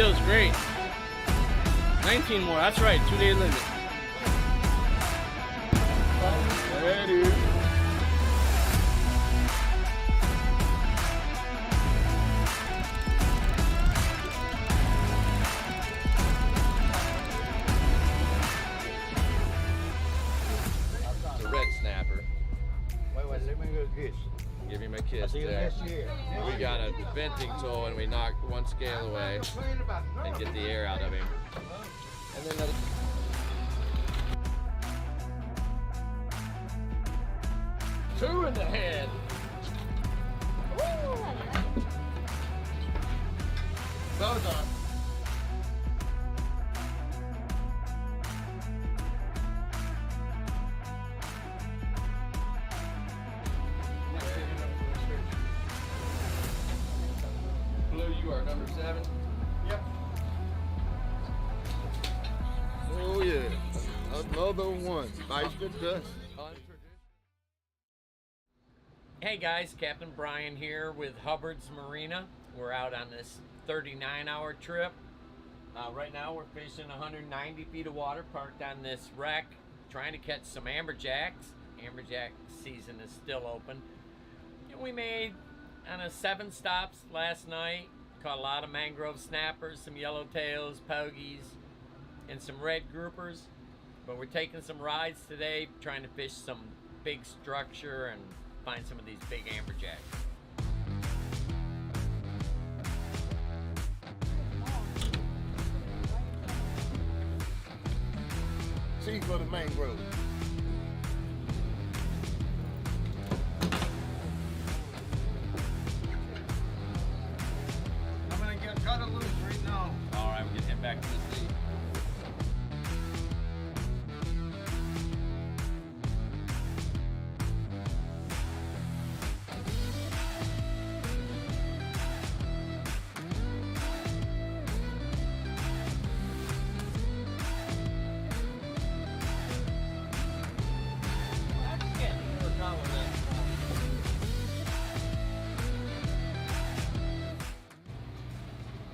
feels great. 19 more, that's right, 2-day limit. Yeah, dude. The red snapper. Wait, let me go kiss. Give him a kiss See you there. next year. We got a venting tool and we knocked one scale away and get the air out of him. And then another. Two in the head. Both on. Blue, you are number 7. Yep. Oh yeah, another one. Nice to dust. Hey guys, Captain Brian here with Hubbard's Marina. We're out on this 39-hour trip. Right now we're fishing 190 feet of water, parked on this wreck, trying to catch some amberjacks. Amberjack season is still open. And we made 7 stops last night. Caught a lot of mangrove snappers, some yellowtails, pogies, and some red groupers. But we're taking some rides today, trying to fish some big structure and find some of these big amberjacks. See for the mangrove. I'm gonna get cut it loose right now. All right, we're getting him back to the sea.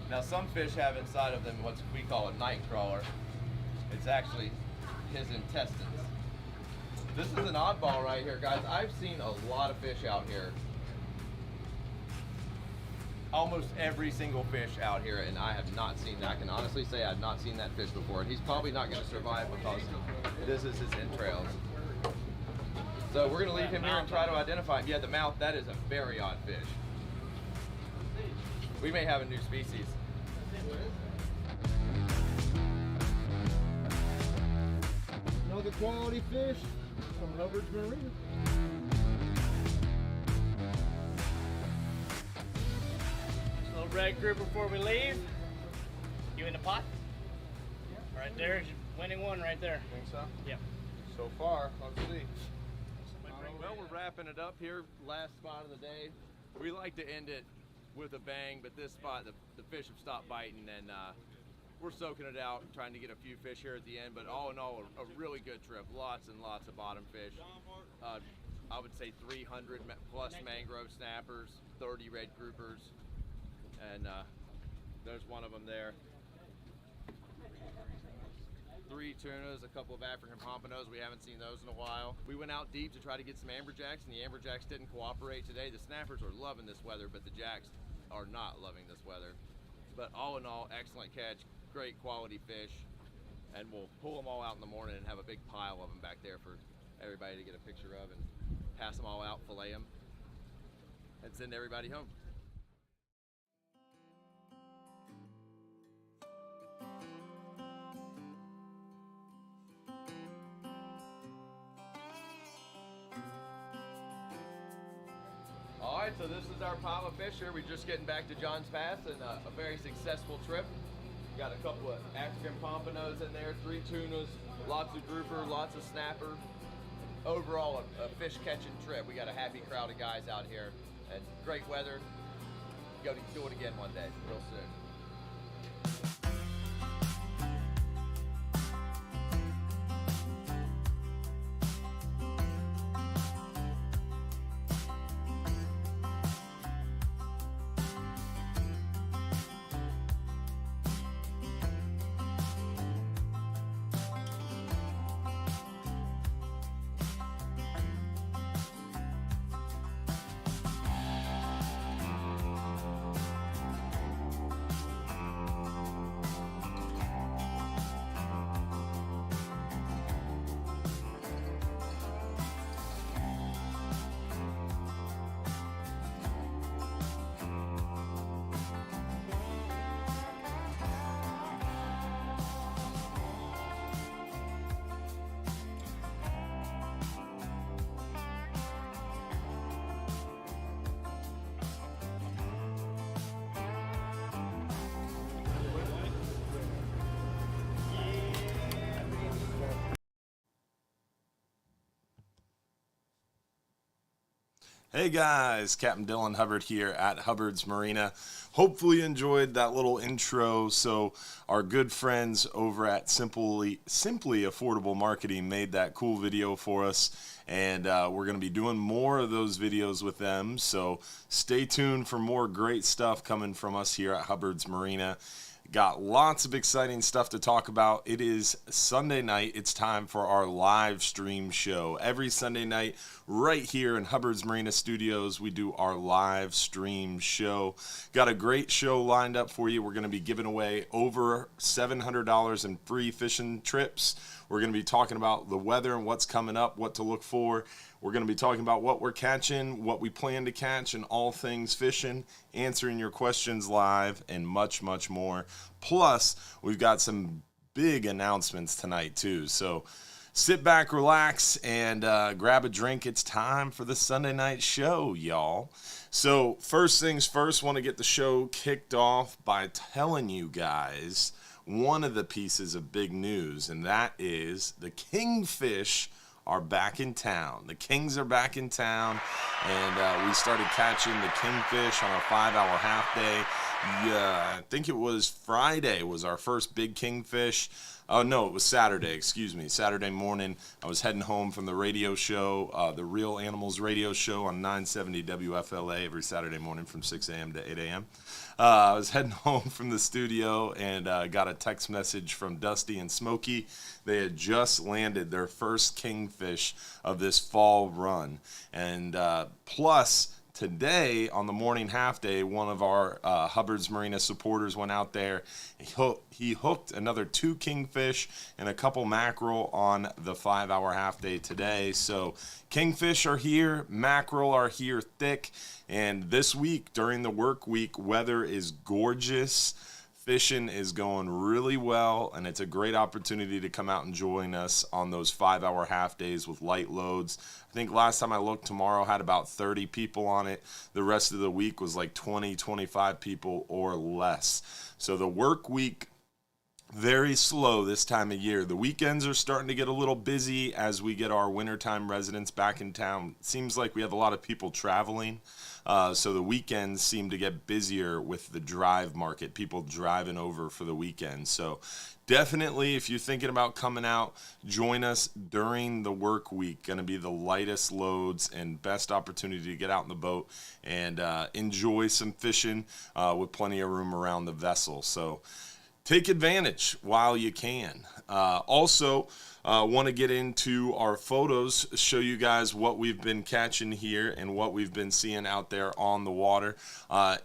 Now some fish have inside of them what we call a night crawler. It's actually his intestines. This is an oddball right here, guys. I've seen a lot of fish out here. Almost every single fish out here, and I have not seen that. I can honestly say I've not seen that fish before, and he's probably not going to survive because this is his entrails. So we're going to leave him here and try to identify him. Yeah, the mouth, that is a very odd fish. We may have a new species. Another quality fish from Hubbard's Marina. Little red grouper before we leave. You in the pot? Right there's your winning one right there. Think so? Yep. So far, let's see. Well, we're wrapping it up here. Last spot of the day. We like to end it with a bang, but this spot, the fish have stopped biting, and we're soaking it out, trying to get a few fish here at the end. But all in all, a really good trip. Lots and lots of bottom fish. I would say 300 plus mangrove snappers, 30 red groupers, and there's one of them there. 3 tunas, a couple of African pompanos. We haven't seen those in a while. We went out deep to try to get some amberjacks, and the amberjacks didn't cooperate today. The snappers are loving this weather, but the jacks are not loving this weather. But all in all, excellent catch, great quality fish, and we'll pull them all out in the morning and have a big pile of them back there for everybody to get a picture of and pass them all out, fillet them, and send everybody home. All right, so this is our pile of fish here. We're just getting back to John's Pass and a very successful trip. Got a couple of African pompanos in there, 3 tunas, lots of grouper, lots of snapper. Overall, a fish catching trip. We got a happy crowd of guys out here and great weather. Go to do it again one day, real soon. Hey guys, Captain Dylan Hubbard here at Hubbard's Marina. Hopefully you enjoyed that little intro. So our good friends over at Simply Affordable Marketing made that cool video for us, and we're going to be doing more of those videos with them. So stay tuned for more great stuff coming from us here at Hubbard's Marina. Got lots of exciting stuff to talk about. It is Sunday night. It's time for our live stream show. Every Sunday night, right here in Hubbard's Marina Studios, we do our live stream show. Got a great show lined up for you. We're going to be giving away over $700 in free fishing trips. We're going to be talking about the weather and what's coming up, what to look for. We're going to be talking about what we're catching, what we plan to catch, and all things fishing, answering your questions live, and much, much more. Plus, we've got some big announcements tonight, too. So sit back, relax, and grab a drink. It's time for the Sunday night show, y'all. So first things first, want to get the show kicked off by telling you guys one of the pieces of big news, and that is the Kingfish are back in town. The Kings are back in town, and we started catching the Kingfish on our 5-hour half day. Yeah, I think it was Friday was our first big Kingfish. Oh, no, it was Saturday, excuse me. Saturday morning, I was heading home from the radio show, the Real Animals radio show on 970 WFLA every Saturday morning from 6 a.m. to 8 a.m. I was heading home from the studio and got a text message from Dusty and Smokey. They had just landed their first Kingfish of this fall run. And plus, today, on the morning half day, one of our Hubbard's Marina supporters went out there. He hooked another 2 Kingfish and a couple mackerel on the 5-hour half day today. So Kingfish are here, mackerel are here thick, and this week, during the work week, weather is gorgeous. Fishing is going really well, and it's a great opportunity to come out and join us on those 5-hour half days with light loads. I think last time I looked, tomorrow had about 30 people on it. The rest of the week was like 20, 25 people or less. So the work week, very slow this time of year. The weekends are starting to get a little busy as we get our wintertime residents back in town. Seems like we have a lot of people traveling. So the weekends seem to get busier with the drive market, people driving over for the weekend. So definitely, if you're thinking about coming out, join us during the work week. Going to be the lightest loads and best opportunity to get out in the boat and enjoy some fishing with plenty of room around the vessel. So take advantage while you can. Also, want to get into our photos, show you guys what we've been catching here and what we've been seeing out there on the water.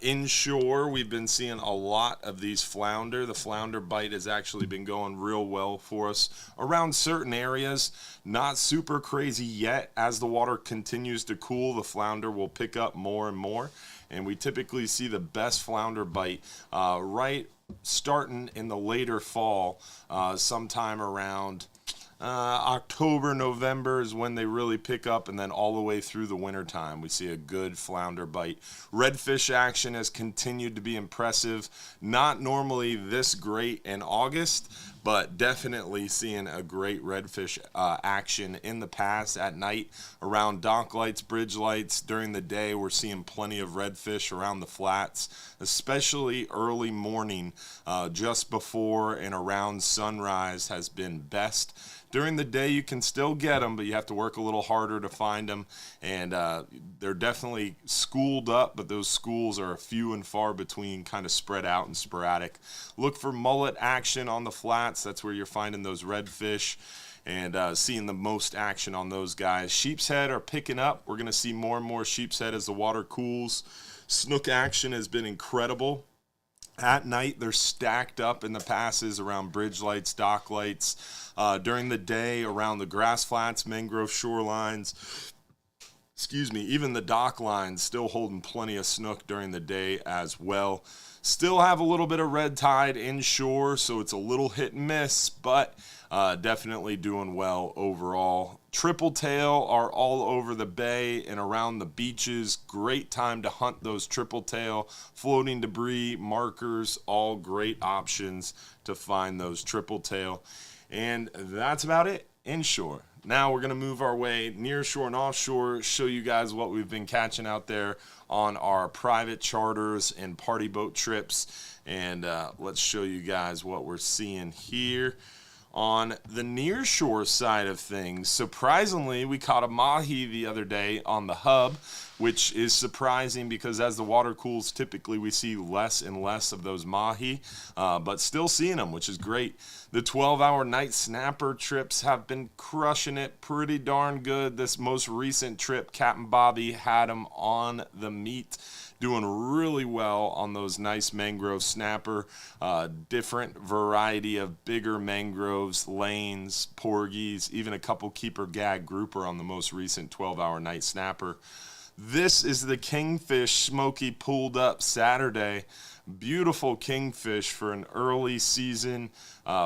Inshore, we've been seeing a lot of these flounder. The flounder bite has actually been going real well for us around certain areas. Not super crazy yet. As the water continues to cool, the flounder will pick up more and more. And we typically see the best flounder bite right starting in the later fall, sometime around October, November is when they really pick up, and then all the way through the winter time we see a good flounder bite. Redfish action has continued to be impressive. Not normally this great in August, but definitely seeing a great redfish action in the past at night around dock lights, bridge lights. During the day, we're seeing plenty of redfish around the flats, especially early morning, just before and around sunrise has been best. During the day, you can still get them, but you have to work a little harder to find them. And they're definitely schooled up, but those schools are few and far between, kind of spread out and sporadic. Look for mullet action on the flats. That's where you're finding those redfish and seeing the most action on those guys. Sheep's head are picking up. We're going to see more and more sheep's head as the water cools. Snook action has been incredible. At night, they're stacked up in the passes around bridge lights, dock lights. During the day, around the grass flats, mangrove shorelines. Excuse me, even the dock lines still holding plenty of snook during the day as well. Still have a little bit of red tide inshore, so it's a little hit and miss, but definitely doing well overall. Triple tail are all over the bay and around the beaches. Great time to hunt those triple tail, floating debris, markers, all great options to find those triple tail. And that's about it. Inshore. now we're going to move our way near shore and offshore, show you guys what we've been catching out there on our private charters and party boat trips. And let's show you guys what we're seeing here. On the nearshore side of things, surprisingly, we caught a mahi the other day on the hub, which is surprising because as the water cools, typically we see less and less of those mahi, but still seeing them, which is great. The 12-hour night snapper trips have been crushing it pretty darn good. This most recent trip, Captain Bobby had them on the meat, doing really well on those nice mangrove snapper, different variety of bigger mangroves, lanes, porgies, even a couple keeper gag grouper on the most recent 12-hour night snapper. This is the Kingfish Smoky pulled up Saturday. Beautiful kingfish for an early season,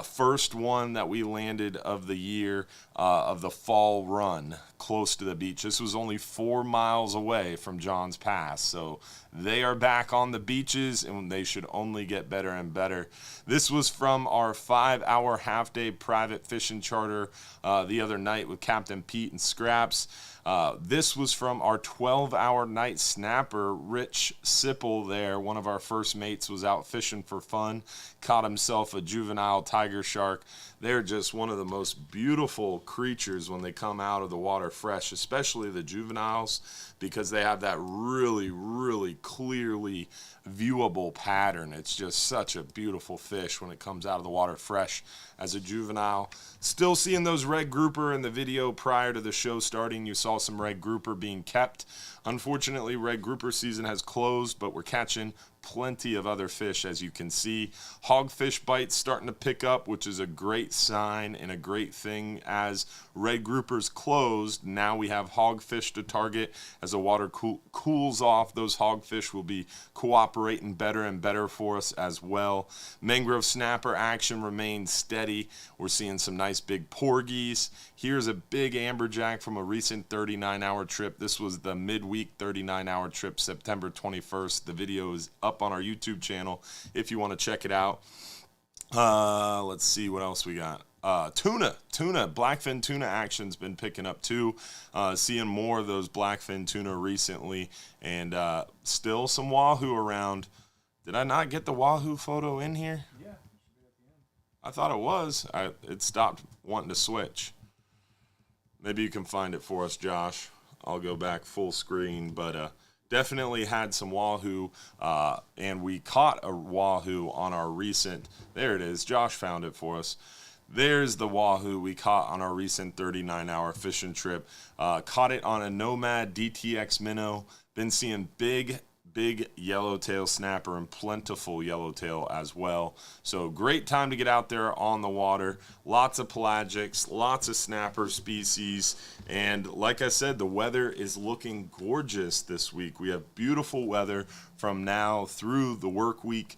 first one that we landed of the year, of the fall run close to the beach. This was only 4 miles away from John's Pass, so they are back on the beaches and they should only get better and better. This was from our 5-hour half-day private fishing charter the other night with Captain Pete and Scraps. This was from our 12-hour night snapper, Rich Sipple there. One of our first mates was out fishing for fun, caught himself a juvenile tiger shark. They're just one of the most beautiful creatures when they come out of the water fresh, especially the juveniles, because they have that really, really clearly viewable pattern. It's just such a beautiful fish when it comes out of the water fresh as a juvenile. Still seeing those red grouper in the video prior to the show starting. You saw some red grouper being kept. Unfortunately, red grouper season has closed, but we're catching plenty of other fish, as you can see. Hogfish bites starting to pick up, which is a great sign and a great thing. As red groupers closed, now we have hogfish to target. As the water cools off, those hogfish will be cooperating better and better for us as well. Mangrove snapper action remains steady. We're seeing some nice big porgies. Here's a big amberjack from a recent 39-hour trip. This was the midweek 39-hour trip, September 21st. The video is up on our YouTube channel if you want to check it out. Let's see what else we got. Tuna, blackfin tuna action's been picking up too. Seeing more of those blackfin tuna recently, and still some wahoo around. Did I not get the wahoo photo in here? Yeah, it should be at the end. I thought it was. It stopped wanting to switch. Maybe you can find it for us, Josh. I'll go back full screen, but definitely had some wahoo, and we caught a wahoo on our recent, there it is, Josh found it for us. There's the wahoo we caught on our recent 39-hour fishing trip. Caught it on a Nomad DTX minnow. Been seeing big yellowtail snapper and plentiful yellowtail as well. So great time to get out there on the water. Lots of pelagics, lots of snapper species, and like I said, the weather is looking gorgeous this week. We have beautiful weather from now through the work week.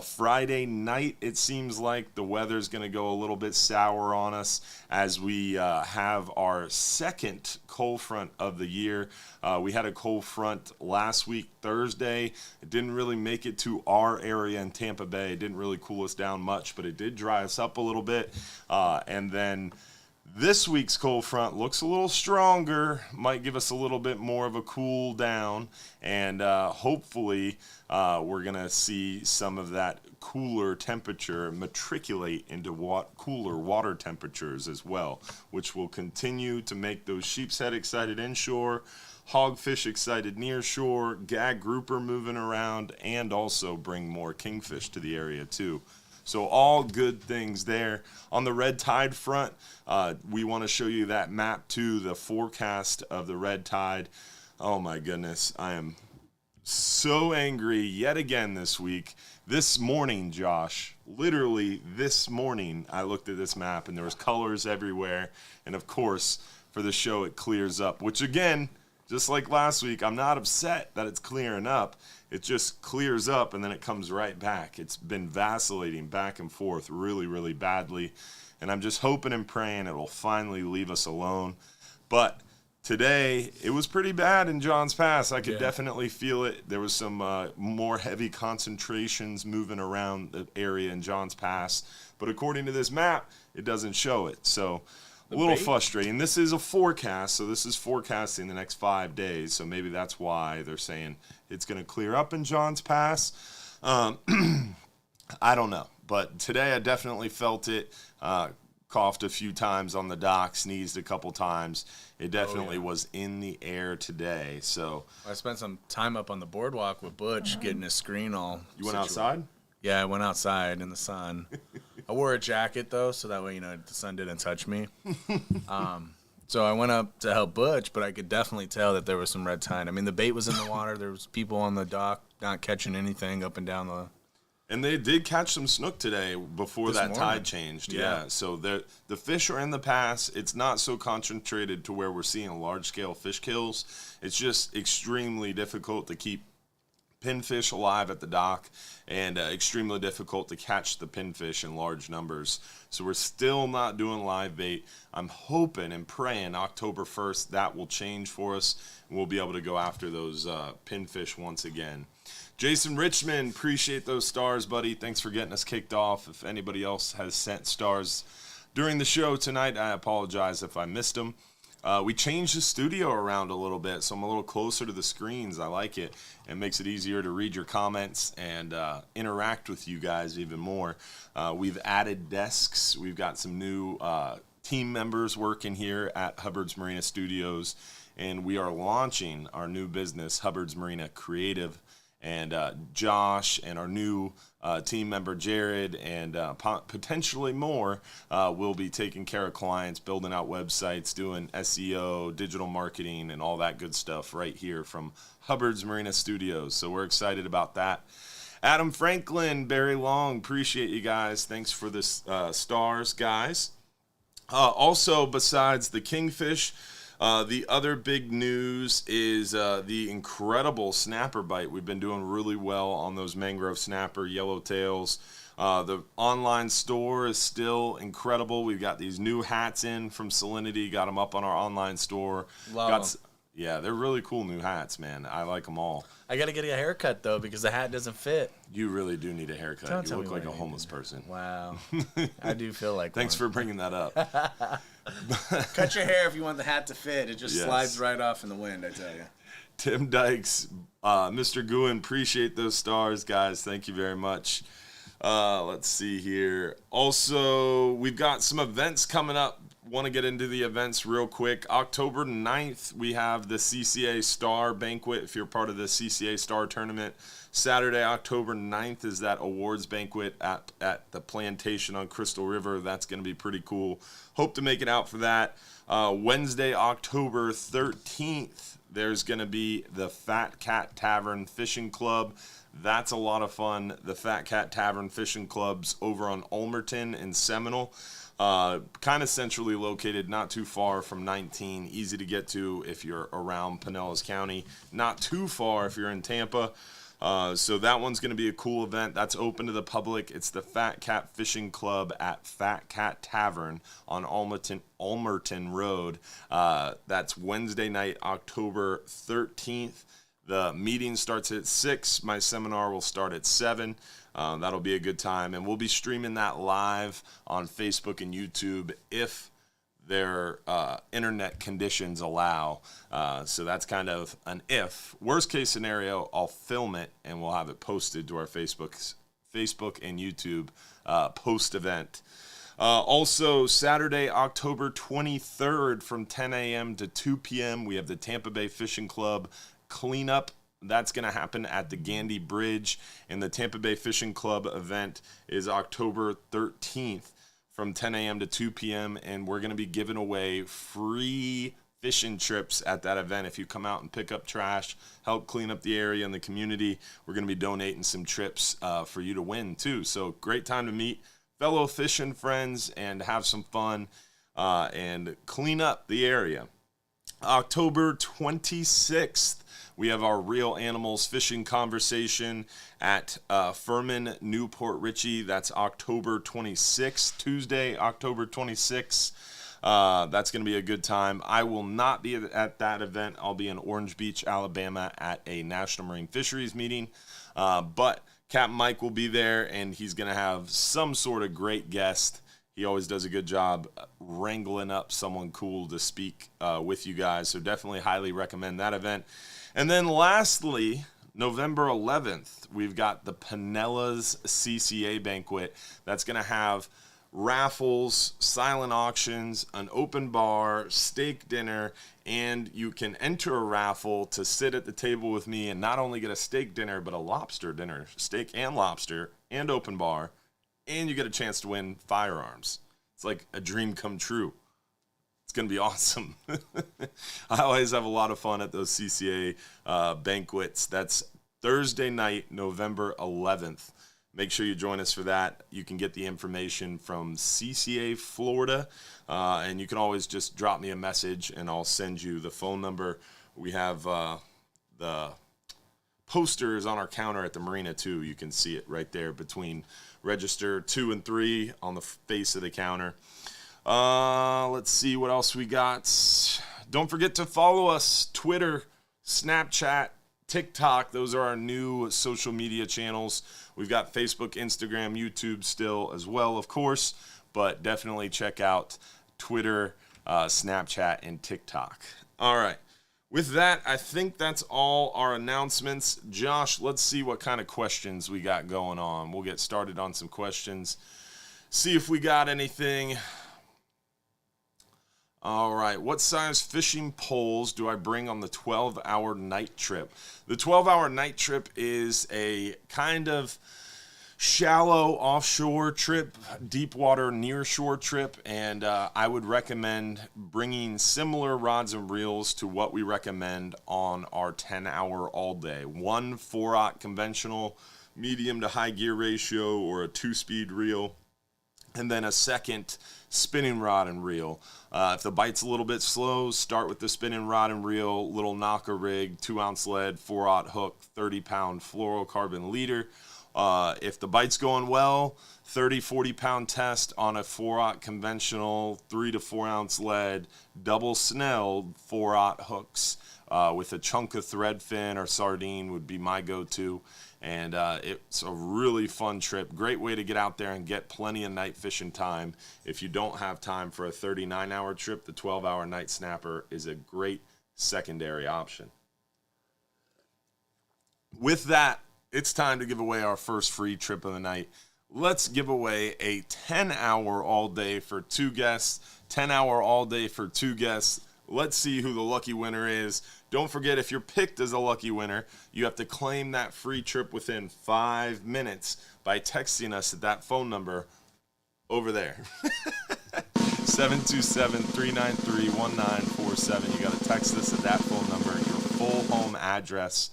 Friday night, it seems like the weather's going to go a little bit sour on us as we have our second cold front of the year. We had a cold front last week, Thursday. It didn't really make it to our area in Tampa Bay. It didn't really cool us down much, but it did dry us up a little bit. And then this week's cold front looks a little stronger, might give us a little bit more of a cool down, and hopefully we're going to see some of that cooler temperature matriculate into cooler water temperatures as well, which will continue to make those sheep's head excited inshore, hogfish excited nearshore, gag grouper moving around, and also bring more kingfish to the area too. So all good things there. On the red tide front, we want to show you that map too, the forecast of the red tide. Oh my goodness, I am so angry yet again this week. This morning, Josh, literally this morning, I looked at this map and there was colors everywhere. And of course, for the show, it clears up, which again, just like last week, I'm not upset that it's clearing up. It just clears up and then it comes right back. It's been vacillating back and forth really, really badly. And I'm just hoping and praying it will finally leave us alone. But today, it was pretty bad in John's Pass. I could definitely feel it. There was some more heavy concentrations moving around the area in John's Pass. But according to this map, it doesn't show it. So A little frustrating. This is a forecast, so this is forecasting the next 5 days. So maybe that's why they're saying it's going to clear up in Johns Pass. I don't know, but today I definitely felt it. Coughed a few times on the dock, sneezed a couple times. It definitely was in the air today. So I spent some time up on the boardwalk with Butch getting his screen all. You went outside? Yeah, I went outside in the sun. I wore a jacket though, so that way the sun didn't touch me. So I went up to help Butch, but I could definitely tell that there was some red tide. I mean, the bait was in the water. There was people on the dock not catching anything up and down the. And they did catch some snook today before This that morning. tide changed. Yeah. So the fish are in the pass. It's not so concentrated to where we're seeing large-scale fish kills. It's just extremely difficult to keep pinfish alive at the dock and extremely difficult to catch the pinfish in large numbers. So we're still not doing live bait. I'm hoping and praying October 1st that will change for us and we'll be able to go after those pinfish once again. Jason Richmond, appreciate those stars, buddy. Thanks for getting us kicked off. If anybody else has sent stars during the show tonight, I apologize if I missed them. We changed the studio around a little bit, so I'm a little closer to the screens. I like it. It makes it easier to read your comments and interact with you guys even more. We've added desks. We've got some new team members working here at Hubbard's Marina Studios, and we are launching our new business, Hubbard's Marina Creative. And Josh and our new team member Jared and potentially more will be taking care of clients, building out websites, doing SEO, digital marketing, and all that good stuff right here from Hubbard's Marina Studios. So we're excited about that. Adam Franklin, Barry Long, appreciate you guys. Thanks for the stars, guys. Also, besides the Kingfish, the other big news is the incredible snapper bite. We've been doing really well on those mangrove snapper yellowtails. The online store is still incredible. We've got these new hats in from Salinity. Got them up on our online store. Love them. Yeah, they're really cool new hats, man. I like them all. I got to get a haircut, though, because the hat doesn't fit. You really do need a haircut. Don't You tell look me like a what I homeless need. person. Wow. I do feel like Thanks one. for bringing that up. Cut your hair if you want the hat to fit. It just Yes. slides right off in the wind, I tell you. Tim Dykes, Mr. Guin, appreciate those stars, guys. Thank you very much. Let's see here. Also, we've got some events coming up. Want to get into the events real quick. October 9th, we have the CCA Star Banquet. If you're part of the CCA Star Tournament, Saturday, October 9th is that awards banquet at the Plantation on Crystal River. That's going to be pretty cool. Hope to make it out for that. Wednesday, October 13th, there's going to be the Fat Cat Tavern Fishing Club. That's a lot of fun. The Fat Cat Tavern Fishing Club's over on Ulmerton in Seminole. Kind of centrally located, not too far from 19. Easy to get to if you're around Pinellas County. Not too far if you're in Tampa. So that one's going to be a cool event. That's open to the public. It's the Fat Cat Fishing Club at Fat Cat Tavern on Ulmerton Road. That's Wednesday night, October 13th. The meeting starts at 6. My seminar will start at 7. That'll be a good time. And we'll be streaming that live on Facebook and YouTube if their internet conditions allow. So that's kind of an if. Worst case scenario, I'll film it and we'll have it posted to our Facebook and YouTube post-event. Also, Saturday, October 23rd from 10 a.m. to 2 p.m., we have the Tampa Bay Fishing Club cleanup. That's going to happen at the Gandy Bridge, and the Tampa Bay Fishing Club event is October 13th from 10 a.m. to 2 p.m., and we're going to be giving away free fishing trips at that event. If you come out and pick up trash, help clean up the area and the community, we're going to be donating some trips for you to win too. So great time to meet fellow fishing friends and have some fun and clean up the area. October 26th, we have our Real Animals Fishing Conversation at Furman, Newport Richey. That's October 26th, Tuesday, October 26th. That's going to be a good time. I will not be at that event. I'll be in Orange Beach, Alabama at a National Marine Fisheries meeting. But Captain Mike will be there, and he's going to have some sort of great guest. He always does a good job wrangling up someone cool to speak with you guys. So definitely highly recommend that event. And then lastly, November 11th, we've got the Pinella's CCA banquet. That's going to have raffles, silent auctions, an open bar, steak dinner, and you can enter a raffle to sit at the table with me and not only get a steak dinner, but a lobster dinner, steak and lobster, and open bar, and you get a chance to win firearms. It's like a dream come true. It's going to be awesome. I always have a lot of fun at those CCA banquets. That's Thursday night, November 11th. Make sure you join us for that. You can get the information from CCA Florida, and you can always just drop me a message, and I'll send you the phone number. We have the posters on our counter at the marina, too. You can see it right there between register 2 and 3 on the face of the counter. Let's see what else we got. Don't forget to follow us, Twitter, Snapchat, TikTok. Those are our new social media channels. We've got Facebook, Instagram, YouTube still as well, of course, but definitely check out Twitter, Snapchat, and TikTok. All right. With that, I think that's all our announcements. Josh, let's see what kind of questions we got going on. We'll get started on some questions. See if we got anything. All right, what size fishing poles do I bring on the 12-hour night trip? The 12-hour night trip is a kind of shallow offshore trip, deep water nearshore trip, and I would recommend bringing similar rods and reels to what we recommend on our 10-hour all day. One 4/0 conventional, medium to high gear ratio, or a 2-speed reel, and then a second spinning rod and reel. If the bite's a little bit slow, start with the spinning rod and reel, little knocker rig, 2-ounce lead, 4/0 hook, 30-pound fluorocarbon leader. If the bite's going well, 30, 40-pound test on a 4/0 conventional, 3 to 4 ounce lead, double snelled 4/0 hooks with a chunk of thread fin or sardine would be my go-to. And it's a really fun trip. Great way to get out there and get plenty of night fishing time. If you don't have time for a 39-hour trip, the 12-hour night snapper is a great secondary option. With that, it's time to give away our first free trip of the night. Let's give away a 10-hour all day for 2 guests. 10-hour all day for 2 guests. Let's see who the lucky winner is. Don't forget, if you're picked as a lucky winner, you have to claim that free trip within 5 minutes by texting us at that phone number over there. 727-393-1947. You got to text us at that phone number, your full home address.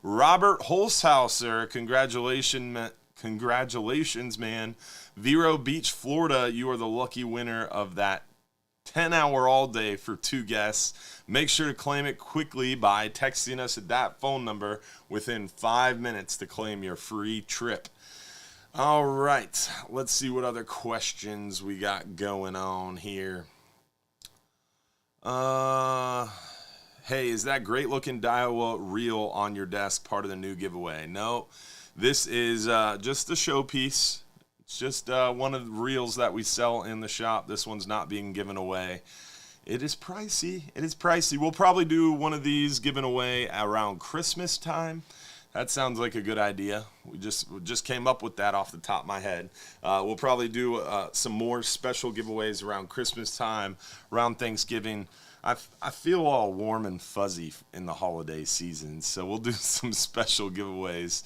Robert Holzhauser, congratulations, man. Vero Beach, Florida, you are the lucky winner of that 10-hour all day for 2 guests. Make sure to claim it quickly by texting us at that phone number within 5 minutes to claim your free trip. All right, let's see what other questions we got going on here. Hey, is that great looking Daiwa reel on your desk part of the new giveaway? No, this is just a showpiece. It's just one of the reels that we sell in the shop. This one's not being given away. It is pricey. It is pricey. We'll probably do one of these given away around Christmas time. That sounds like a good idea. We just came up with that off the top of my head. We'll probably do some more special giveaways around Christmas time, around Thanksgiving. I feel all warm and fuzzy in the holiday season, so we'll do some special giveaways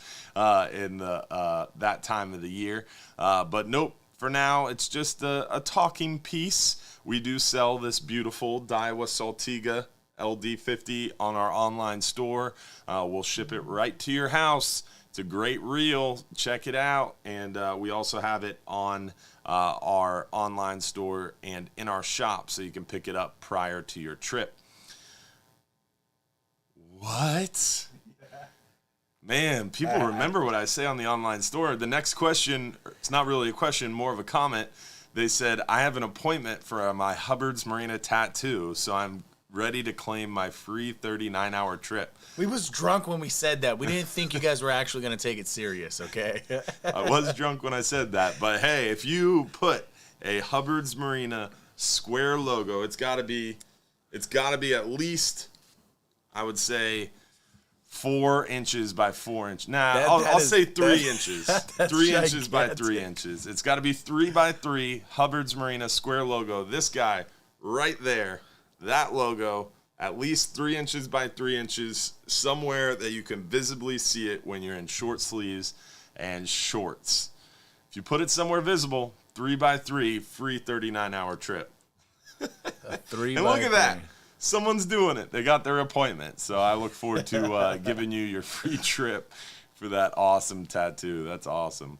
in that time of the year. But nope, for now, it's just a talking piece. We do sell this beautiful Daiwa Saltiga LD50 on our online store. We'll ship it right to your house. It's a great reel. Check it out. And we also have it on our online store and in our shop, so you can pick it up prior to your trip. What? Man, people remember what I say on the online store. The next question, it's not really a question, more of a comment. They said, I have an appointment for my Hubbard's Marina tattoo, so I'm ready to claim my free 39-hour trip. We was drunk when we said that. We didn't think you guys were actually going to take it serious, okay? I was drunk when I said that, but hey, if you put a Hubbard's Marina square logo. It's got to be at least, I would say, 4 inches by 4 inches. Nah, I'll say 3 inches. 3 inches by 3 inches. It's got to be 3 by 3 Hubbard's Marina square logo. This guy right there, that logo, at least 3 inches by 3 inches, somewhere that you can visibly see it when you're in short sleeves and shorts. If you put it somewhere visible, 3 by 3, free 39-hour trip. And look at that. Someone's doing it. They got their appointment. So I look forward to giving you your free trip for that awesome tattoo. That's awesome.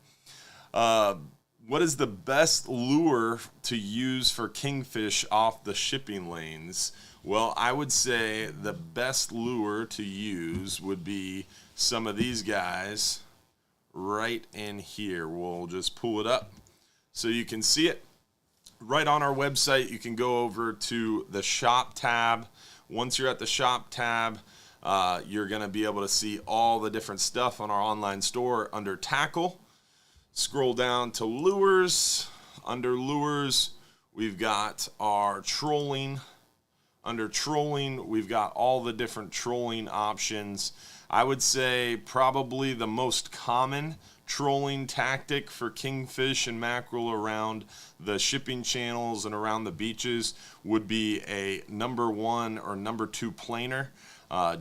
What is the best lure to use for kingfish off the shipping lanes? Well, I would say the best lure to use would be some of these guys right in here. We'll just pull it up so you can see it. Right on our website, you can go over to the shop tab. Once you're at the shop tab, you're going to be able to see all the different stuff on our online store under tackle. Scroll down to lures. Under lures, we've got our trolling. Under trolling, we've got all the different trolling options. I would say probably the most common trolling tactic for kingfish and mackerel around the shipping channels and around the beaches would be a number 1 or number 2 planer.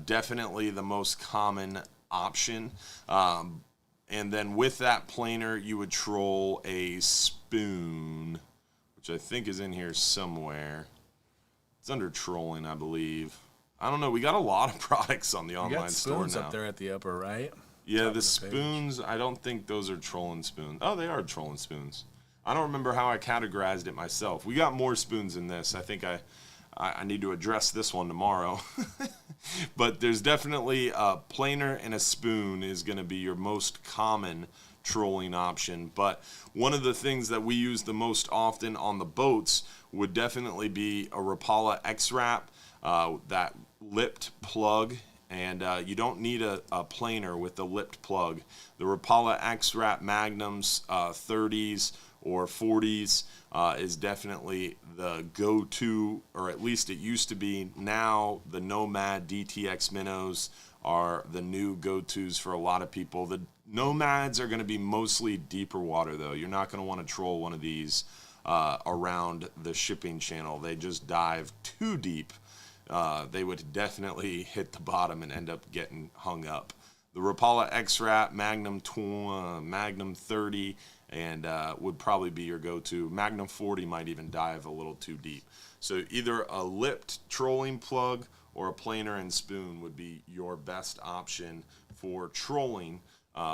Definitely the most common option. And then with that planer, you would troll a spoon, which I think is in here somewhere. It's under trolling, I believe. I don't know. We got a lot of products on the online store now. Spoons up there at the upper right. Yeah, the spoons, I don't think those are trolling spoons. Oh, they are trolling spoons. I don't remember how I categorized it myself. We got more spoons in this. I think I need to address this one tomorrow. But there's definitely a planer and a spoon is going to be your most common trolling option. But one of the things that we use the most often on the boats would definitely be a Rapala X-Wrap, that lipped plug. And you don't need a planer with the lipped plug. The Rapala X-Wrap Magnums 30s or 40s is definitely the go-to, or at least it used to be. Now the Nomad DTX Minnows are the new go-tos for a lot of people. The Nomads are going to be mostly deeper water, though. You're not going to want to troll one of these around the shipping channel. They just dive too deep. They would definitely hit the bottom and end up getting hung up. The Rapala X-Wrap Magnum 30 and would probably be your go-to. Magnum 40 might even dive a little too deep. So either a lipped trolling plug or a planer and spoon would be your best option for trolling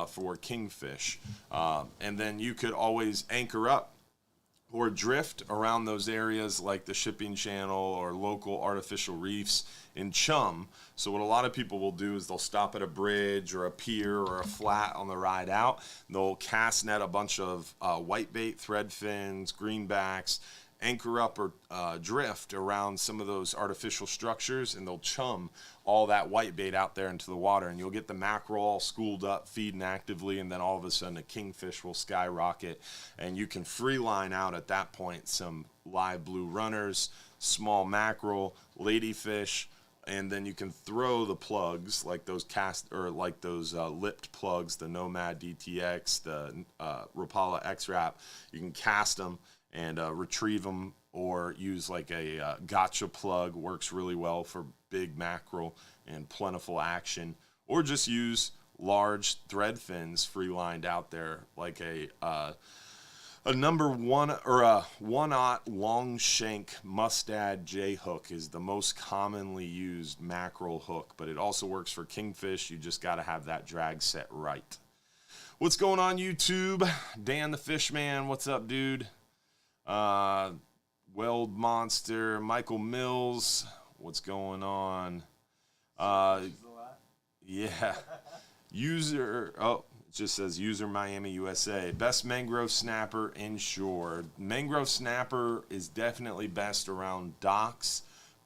for kingfish. And then you could always anchor up or drift around those areas like the shipping channel or local artificial reefs in chum. So what a lot of people will do is they'll stop at a bridge or a pier or a flat on the ride out. They'll cast net a bunch of whitebait, thread fins, greenbacks, anchor up or drift around some of those artificial structures, and they'll chum all that whitebait out there into the water, and you'll get the mackerel all schooled up, feeding actively, and then all of a sudden a kingfish will skyrocket, and you can free line out at that point some live blue runners, small mackerel, ladyfish, and then you can throw the plugs like those lipped plugs, the Nomad DTX, the Rapala X-Wrap. You can cast them and retrieve them, or use like a gotcha plug. Works really well for big mackerel and plentiful action, or just use large thread fins free lined out there, like a number 1 or a 1/0 long shank mustad J hook is the most commonly used mackerel hook, but it also works for kingfish. You just got to have that drag set right. What's going on, YouTube? Dan the Fishman, what's up, dude? Weld Monster, Michael Mills, what's going on? Yeah. User, it just says user Miami, USA. Best mangrove snapper inshore. Mangrove snapper is definitely best around docks,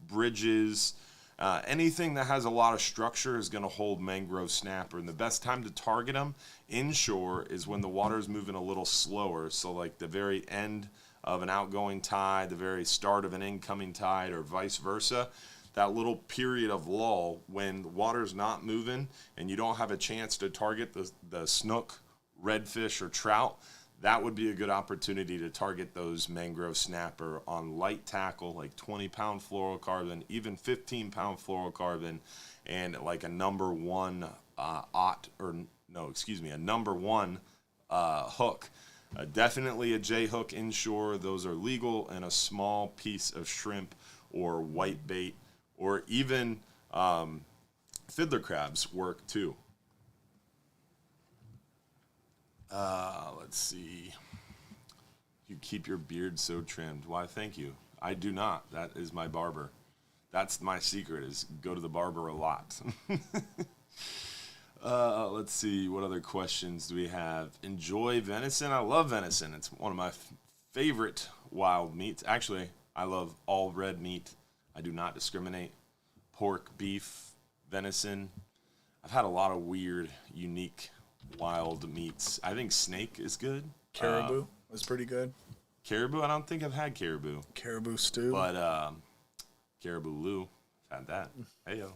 bridges. Anything that has a lot of structure is going to hold mangrove snapper. And the best time to target them inshore is when the water is moving a little slower. So like the very end of an outgoing tide, the very start of an incoming tide, or vice versa, that little period of lull when the water's not moving and you don't have a chance to target the snook, redfish, or trout, that would be a good opportunity to target those mangrove snapper on light tackle, like 20-pound fluorocarbon, even 15-pound fluorocarbon, and like a number one a number one hook. Definitely a J hook inshore. Those are legal, and a small piece of shrimp or white bait, or even fiddler crabs work too. Let's see. You keep your beard so trimmed. Why, thank you. I do not. That is my barber. That's my secret, is go to the barber a lot. Let's see. What other questions do we have? Enjoy venison. I love venison. It's one of my favorite wild meats. Actually, I love all red meat. I do not discriminate. Pork, beef, venison. I've had a lot of weird, unique, wild meats. I think snake is good. Caribou was pretty good. Caribou? I don't think I've had caribou. Caribou stew. But caribou Lou, had that. Heyo.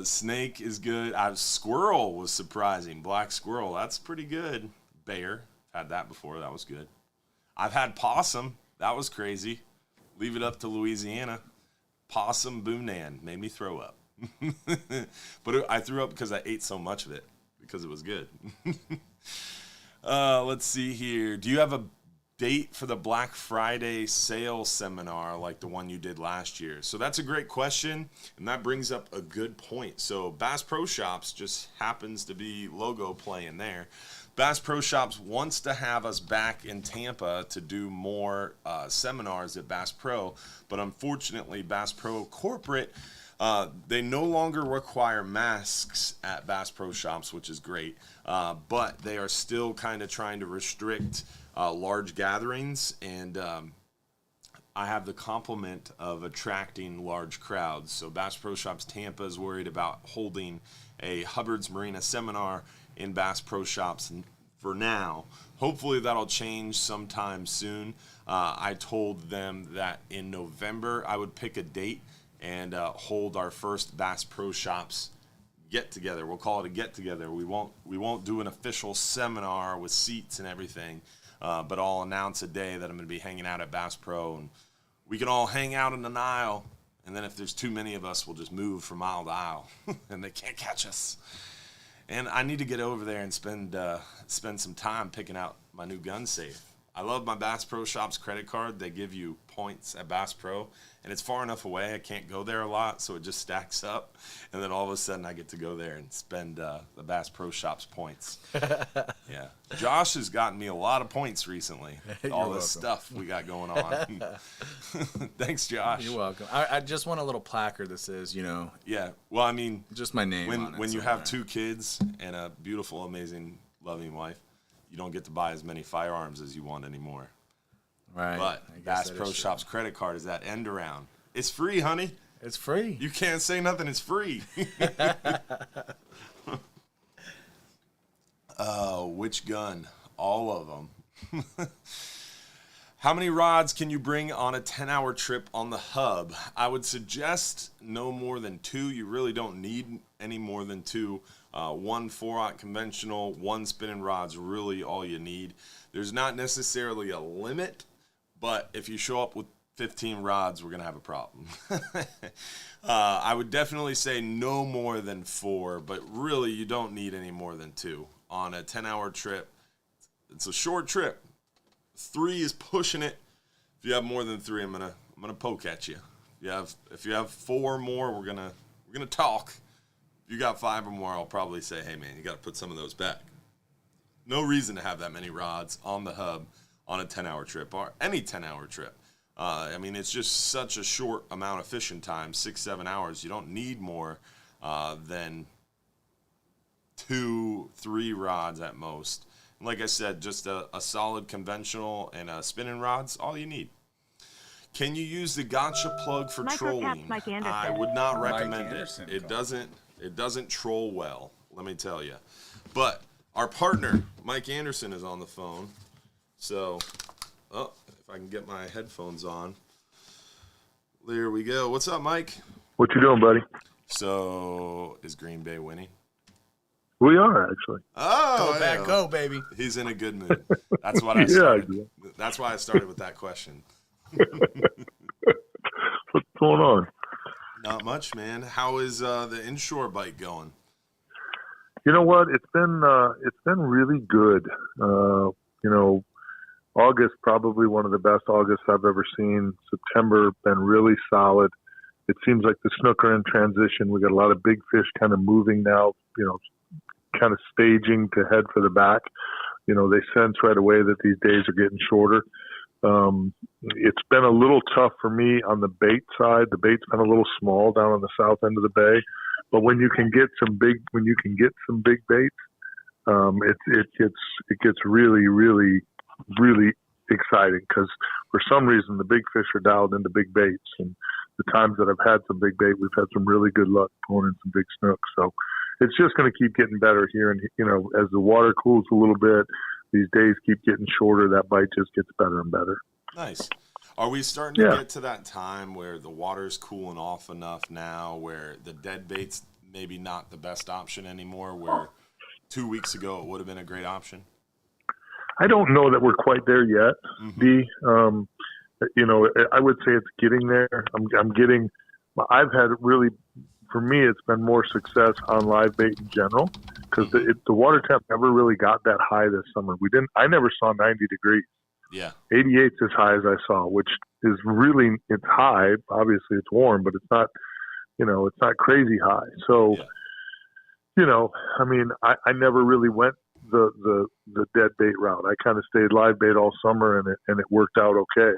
Snake is good. Squirrel was surprising. Black squirrel, that's pretty good. Bear, had that before. That was good. I've had possum. That was crazy. Leave it up to Louisiana. Possum boomnan made me throw up. But I threw up because I ate so much of it, because it was good. Let's see here. Do you have a date for the Black Friday sale seminar like the one you did last year? So that's a great question, and that brings up a good point. So Bass Pro Shops just happens to be logo playing there. Bass Pro Shops wants to have us back in Tampa to do more seminars at Bass Pro, but unfortunately Bass Pro Corporate, they no longer require masks at Bass Pro Shops, which is great, but they are still kind of trying to restrict large gatherings, and I have the compliment of attracting large crowds. So Bass Pro Shops Tampa is worried about holding a Hubbard's Marina seminar in Bass Pro Shops for now. Hopefully that'll change sometime soon. I told them that in November I would pick a date and hold our first Bass Pro Shops get together. We'll call it a get together. We won't do an official seminar with seats and everything, but I'll announce a day that I'm going to be hanging out at Bass Pro, and we can all hang out in an aisle. And then if there's too many of us, we'll just move from aisle to aisle, and they can't catch us. And I need to get over there and spend some time picking out my new gun safe. I love my Bass Pro Shops credit card. They give you points at Bass Pro, and it's far enough away. I can't go there a lot, so it just stacks up. And then all of a sudden I get to go there and spend the Bass Pro Shops points. Yeah. Josh has gotten me a lot of points recently. All this stuff we got going on. Thanks, Josh. You're welcome. I just want a little placard that says, Yeah. Well, I mean, just my name on it when you somewhere. have 2 kids and a beautiful, amazing, loving wife, you don't get to buy as many firearms as you want anymore. Right. But Bass Pro Shops credit card is that end around. It's free, honey. It's free. You can't say nothing. It's free. Which gun? All of them. How many rods can you bring on a 10-hour trip on the hub? I would suggest no more than 2. You really don't need any more than 2. 1 4-aught conventional, 1 spinning rod's really all you need. There's not necessarily a limit, but if you show up with 15 rods, we're going to have a problem. I would definitely say no more than 4, but really you don't need any more than 2 on a 10-hour trip. It's a short trip. 3 is pushing it. If you have more than 3, I'm gonna poke at you. If you have 4 more, we're gonna talk. If you got 5 or more, I'll probably say, hey man, you got to put some of those back. No reason to have that many rods on the hub on a 10-hour trip or any 10-hour trip. I mean, it's just such a short amount of fishing time, 6-7 hours. You don't need more than 2-3 rods at most. Like I said, just a solid conventional and a spinning rod's all you need. Can you use the gotcha plug for trolling? I would not recommend it. It doesn't troll well, let me tell you. But our partner, Mike Anderson, is on the phone. So, if I can get my headphones on. There we go. What's up, Mike? What you doing, buddy? So, is Green Bay winning? We are, actually. Oh, Go back, go, baby. He's in a good mood. That's what I started. Yeah. That's why I started with that question. What's going on? Not much, man. How is the inshore bite going? You know what? It's been really good. August probably one of the best Augusts I've ever seen. September been really solid. It seems like the snook are in transition. We got a lot of big fish kind of moving now. Kind of staging to head for the back. They sense right away that these days are getting shorter. It's been a little tough for me on the bait side. The bait's been a little small down on the south end of the bay, but when you can get some big baits, it gets really, really, really exciting because for some reason the big fish are dialed into big baits, and the times that I've had some big bait, we've had some really good luck pulling in some big snooks. So it's just going to keep getting better here, and as the water cools a little bit, these days keep getting shorter. That bite just gets better and better. Nice. Are we starting to get to that time where the water's cooling off enough now where the dead bait's maybe not the best option anymore, where 2 weeks ago it would have been a great option? I don't know that we're quite there yet, D. I would say it's getting there. I've had really, for me, it's been more success on live bait in general because the water temp never really got that high this summer. I never saw 90 degrees. Yeah. 88's as high as I saw, which is really, it's high. Obviously it's warm, but it's not, it's not crazy high. So, I never really went the dead bait route. I kind of stayed live bait all summer and it worked out okay.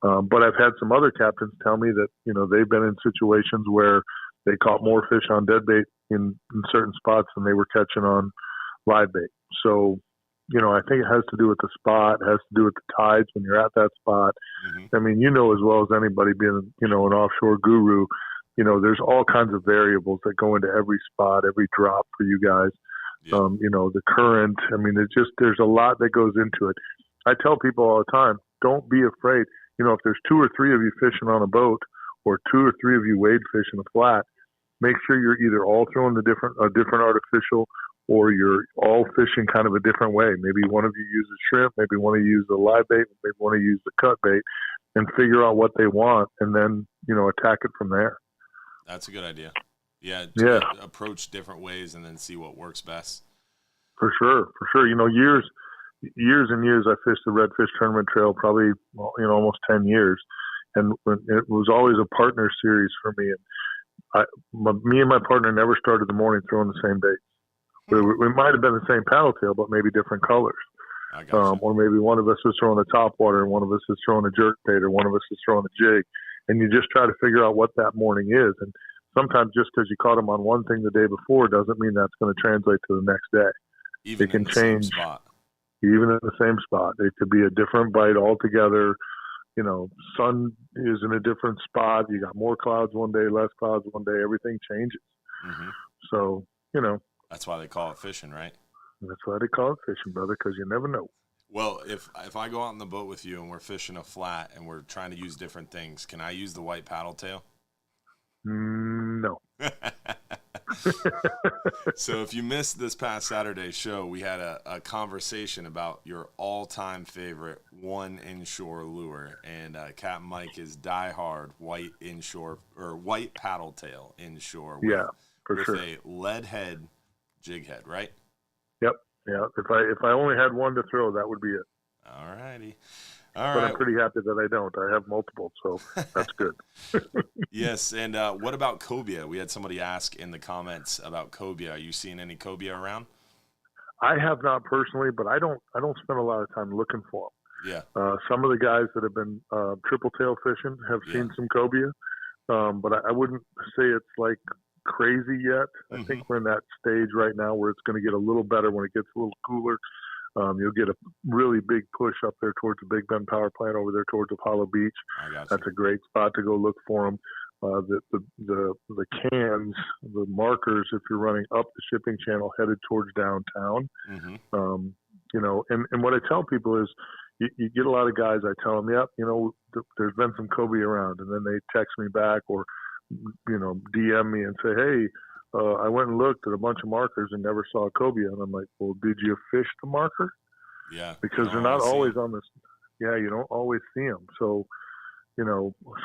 But I've had some other captains tell me that, they've been in situations where they caught more fish on dead bait in certain spots than they were catching on live bait. So, I think it has to do with the spot, it has to do with the tides when you're at that spot. I mean, as well as anybody being, an offshore guru, there's all kinds of variables that go into every spot, every drop for you guys. Yeah. The current, there's a lot that goes into it. I tell people all the time, don't be afraid. If there's 2 or 3 of you fishing on a boat or 2 or 3 of you wade fishing a flat, make sure you're either all throwing a different artificial or you're all fishing kind of a different way. Maybe one of you uses shrimp, maybe one of you uses the live bait, maybe one of you uses the cut bait, and figure out what they want and then, attack it from there. That's a good idea. Yeah. Approach different ways and then see what works best. For sure. Years and years I fished the Redfish Tournament Trail, probably, almost 10 years. And it was always a partner series for me. And me and my partner never started the morning throwing the same bait. We might have been the same paddle tail, but maybe different colors. Or maybe one of us is throwing a top water and one of us is throwing a jerk bait or one of us is throwing a jig. And you just try to figure out what that morning is. And sometimes just because you caught them on one thing the day before doesn't mean that's going to translate to the next day. Even it can in the change. Same spot. Even in the same spot. It could be a different bite altogether. Sun is in a different spot. You got more clouds one day, less clouds one day. Everything changes. So, That's why they call it fishing, right? That's why they call it fishing, brother, because you never know. Well, if I go out on the boat with you and we're fishing a flat and we're trying to use different things, can I use the white paddle tail? No. So if you missed this past Saturday's show, we had a conversation about your all-time favorite one inshore lure, and Captain Mike is diehard white inshore or white paddle tail inshore. With a lead head jig head, right? Yep. Yeah. If I only had one to throw, that would be it. All righty. But I'm pretty happy that I don't. I have multiple, so that's good. Yes, and what about cobia? We had somebody ask in the comments about cobia. Are you seeing any cobia around? I have not personally, but I don't spend a lot of time looking for them. Yeah. Some of the guys that have been triple tail fishing have seen some cobia, but I wouldn't say it's like crazy yet. I think we're in that stage right now where it's going to get a little better when it gets a little cooler. You'll get a really big push up there towards the Big Bend Power Plant over there towards Apollo Beach. That's a great spot to go look for them. The cans, the markers, if you're running up the shipping channel headed towards downtown, and what I tell people is, you get a lot of guys. I tell them, yep, there's been some cobia around, and then they text me back or DM me and say, hey, I went and looked at a bunch of markers and never saw a cobia. And I'm like, well, did you fish the marker? Yeah. Because they're not always on this. Yeah, you don't always see them. So,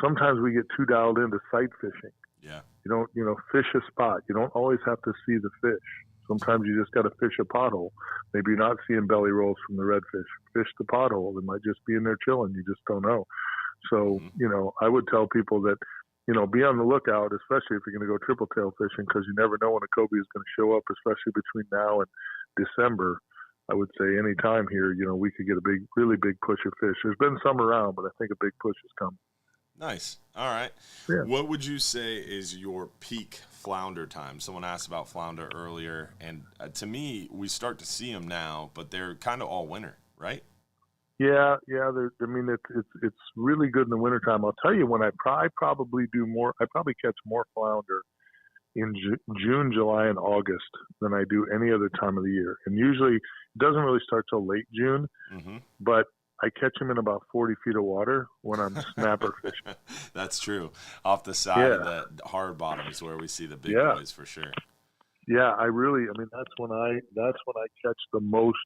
sometimes we get too dialed into sight fishing. Yeah. You don't, fish a spot. You don't always have to see the fish. Sometimes you just got to fish a pothole. Maybe you're not seeing belly rolls from the redfish. Fish the pothole. They might just be in there chilling. You just don't know. So, I would tell people that, be on the lookout, especially if you're going to go triple tail fishing, because you never know when a cobia is going to show up, especially between now and December. I would say any time here, we could get a really big push of fish. There's been some around, but I think a big push is coming. Nice. All right. Yeah. What would you say is your peak flounder time? Someone asked about flounder earlier, and to me, we start to see them now, but they're kind of all winter, right? Yeah. It's really good in the wintertime. I'll tell you, when I probably catch more flounder in June, July, and August than I do any other time of the year. And usually it doesn't really start till late June, but I catch them in about 40 feet of water when I'm snapper fishing. That's true. Off the side of the hard bottoms where we see the big boys for sure. Yeah, that's when I catch the most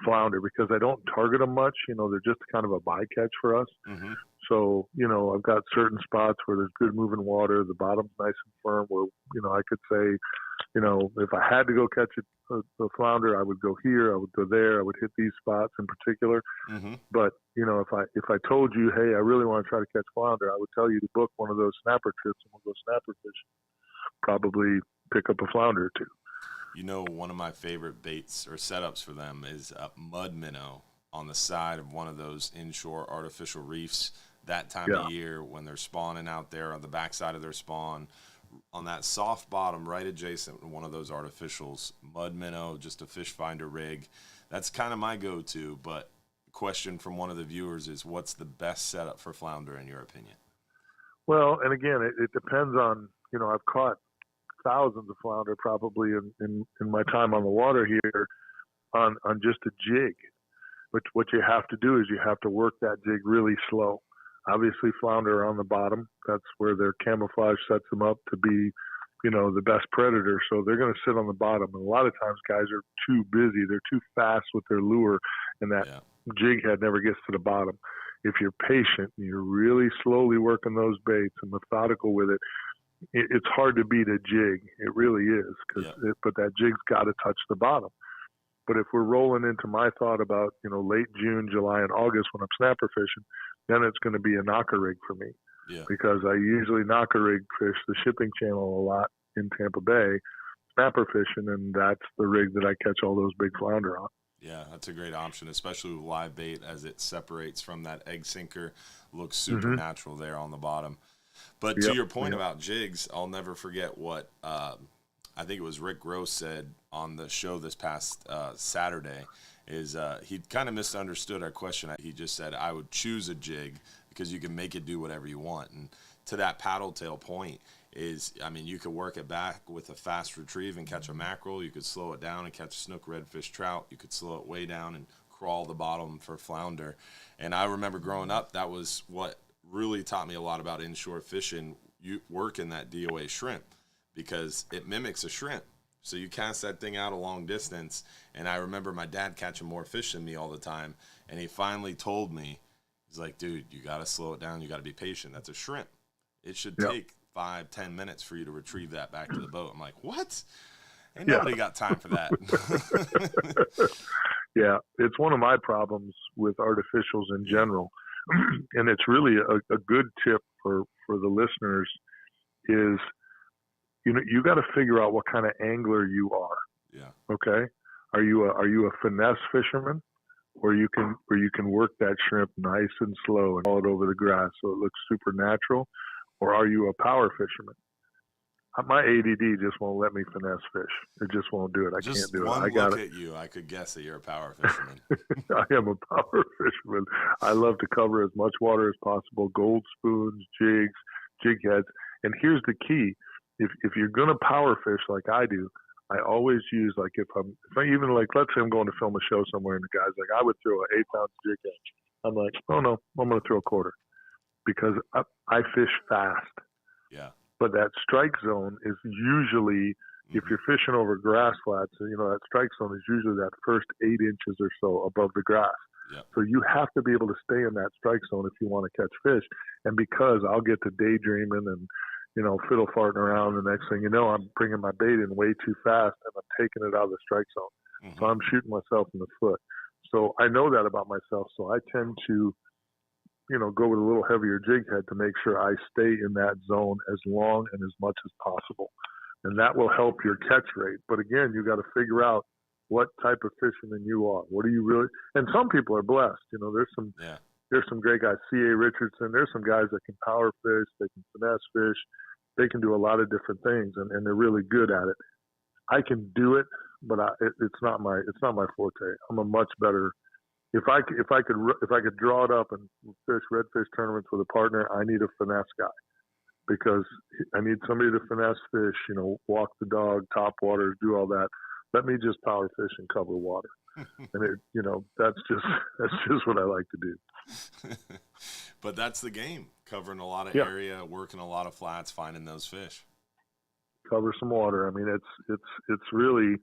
flounder, because I don't target them much. They're just kind of a bycatch for us. So, I've got certain spots where there's good moving water. The bottom's nice and firm where, I could say, if I had to go catch a flounder, I would go here, I would go there, I would hit these spots in particular. But, if I told you, hey, I really want to try to catch flounder, I would tell you to book one of those snapper trips and we'll go snapper fishing. Probably pick up a flounder or two. One of my favorite baits or setups for them is a mud minnow on the side of one of those inshore artificial reefs that time of year when they're spawning out there on the backside of their spawn on that soft bottom right adjacent to one of those artificials. Mud minnow, just a fish finder rig. That's kind of my go-to, but question from one of the viewers is, what's the best setup for flounder in your opinion? Well, and again, it depends on, I've caught thousands of flounder probably in my time on the water here on just a jig. But what you have to do is you have to work that jig really slow. Obviously, flounder are on the bottom. That's where their camouflage sets them up to be, the best predator. So they're going to sit on the bottom. And a lot of times guys are too busy. They're too fast with their lure, and that jig head never gets to the bottom. If you're patient and you're really slowly working those baits and methodical with it, it's hard to beat a jig. It really is, but that jig's got to touch the bottom. But if we're rolling into my thought about, late June, July, and August when I'm snapper fishing, then it's going to be a knocker rig for me. Yeah. Because I usually knocker rig fish the shipping channel a lot in Tampa Bay, snapper fishing, and that's the rig that I catch all those big flounder on. Yeah, that's a great option, especially with live bait as it separates from that egg sinker. Looks super natural there on the bottom. But to your point about jigs, I'll never forget what I think it was Rick Gross said on the show this past Saturday. Is he kind of misunderstood our question. He just said, I would choose a jig because you can make it do whatever you want. And to that paddle tail point is, you could work it back with a fast retrieve and catch a mackerel. You could slow it down and catch a snook, redfish, trout. You could slow it way down and crawl the bottom for flounder. And I remember growing up, that was what really taught me a lot about inshore fishing, working that DOA shrimp, because it mimics a shrimp. So you cast that thing out a long distance, and I remember my dad catching more fish than me all the time, and he finally told me, he's like, dude, you got to slow it down. You got to be patient. That's a shrimp. It should take 5-10 minutes for you to retrieve that back to the boat. I'm like, what? Ain't nobody got time for that. Yeah, it's one of my problems with artificials in general. And it's really a good tip for the listeners is, you got to figure out what kind of angler you are. Yeah. Okay. Are you a finesse fisherman, or you can work that shrimp nice and slow and haul it over the grass so it looks super natural, or are you a power fisherman? My ADD just won't let me finesse fish. It just won't do it. I can't do it. Just one look at you, I could guess that you're a power fisherman. I am a power fisherman. I love to cover as much water as possible, gold spoons, jigs, jig heads. And here's the key. If you're going to power fish like I do, I always use, like, if I even, like, let's say I'm going to film a show somewhere and the guy's like, I would throw an 8-ounce jig head. I'm like, oh no, I'm going to throw a quarter, because I fish fast. Yeah. But that strike zone is usually, if you're fishing over grass flats, that strike zone is usually that first 8 inches or so above the grass. Yeah. So you have to be able to stay in that strike zone if you want to catch fish. And because I'll get to daydreaming and, fiddle farting around, the next thing you know, I'm bringing my bait in way too fast and I'm taking it out of the strike zone. So I'm shooting myself in the foot. So I know that about myself. So I tend to, go with a little heavier jig head to make sure I stay in that zone as long and as much as possible. And that will help your catch rate. But again, you got to figure out what type of fisherman you are. What are you really? And some people are blessed. There's some great guys. C.A. Richardson. There's some guys that can power fish. They can finesse fish. They can do a lot of different things, and they're really good at it. I can do it, but it's not my forte. I'm a much better. If I could draw it up and fish redfish tournaments with a partner, I need a finesse guy, because I need somebody to finesse fish. Walk the dog, top waters, do all that. Let me just power fish and cover water. And that's just what I like to do. But that's the game. Covering a lot of area, working a lot of flats, finding those fish. Cover some water. I mean, it's really,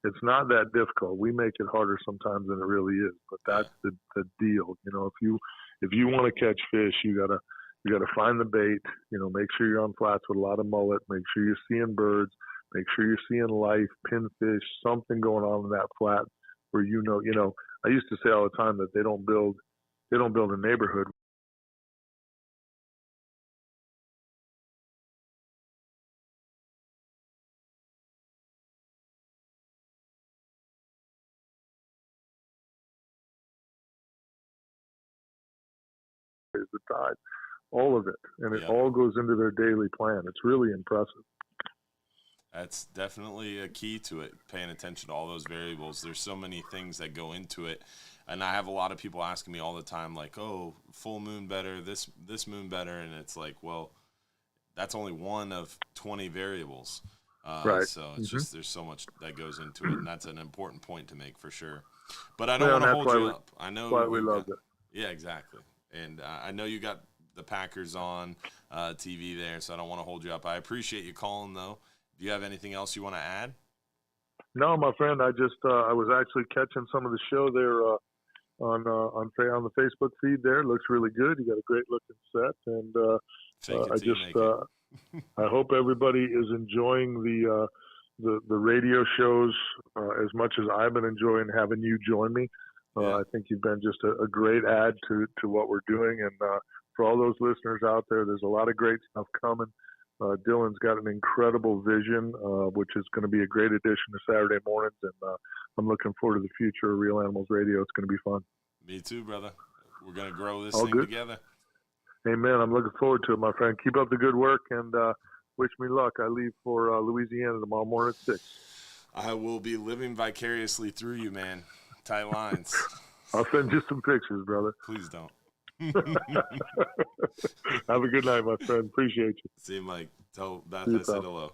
it's not that difficult. We make it harder sometimes than it really is, but that's the deal. If you want to catch fish, you gotta find the bait. Make sure you're on flats with a lot of mullet. Make sure you're seeing birds. Make sure you're seeing life, pinfish, something going on in that flat where I used to say all the time that they don't build a neighborhood. Is the tide, all of it, and it all goes into their daily plan. It's really impressive. That's definitely a key to it, paying attention to all those variables. There's so many things that go into it. And I have a lot of people asking me all the time, like, oh, full moon better, this moon better. And it's like, well, that's only one of 20 variables. Right. So it's just, there's so much that goes into it. And that's an important point to make for sure. But I don't want to hold you up. I know why we love it. Yeah, exactly. And I know you got the Packers on TV there, so I don't want to hold you up. I appreciate you calling, though. Do you have anything else you want to add? No, my friend. I just I was actually catching some of the show there on the Facebook feed. There, it looks really good. You got a great looking set, and I hope everybody is enjoying the radio shows as much as I've been enjoying having you join me. I think you've been just a great add to what we're doing, and for all those listeners out there, there's a lot of great stuff coming. Dylan's got an incredible vision, which is going to be a great addition to Saturday mornings, and I'm looking forward to the future of Real Animals Radio. It's going to be fun. Me too, brother. We're going to grow this thing together. Amen. I'm looking forward to it, my friend. Keep up the good work, and wish me luck. I leave for Louisiana tomorrow morning at 6. I will be living vicariously through you, man. Tight lines. I'll send you some pictures, brother. Please don't. Have a good night, my friend. Appreciate you. See you, Mike. Tell Beth I said hello.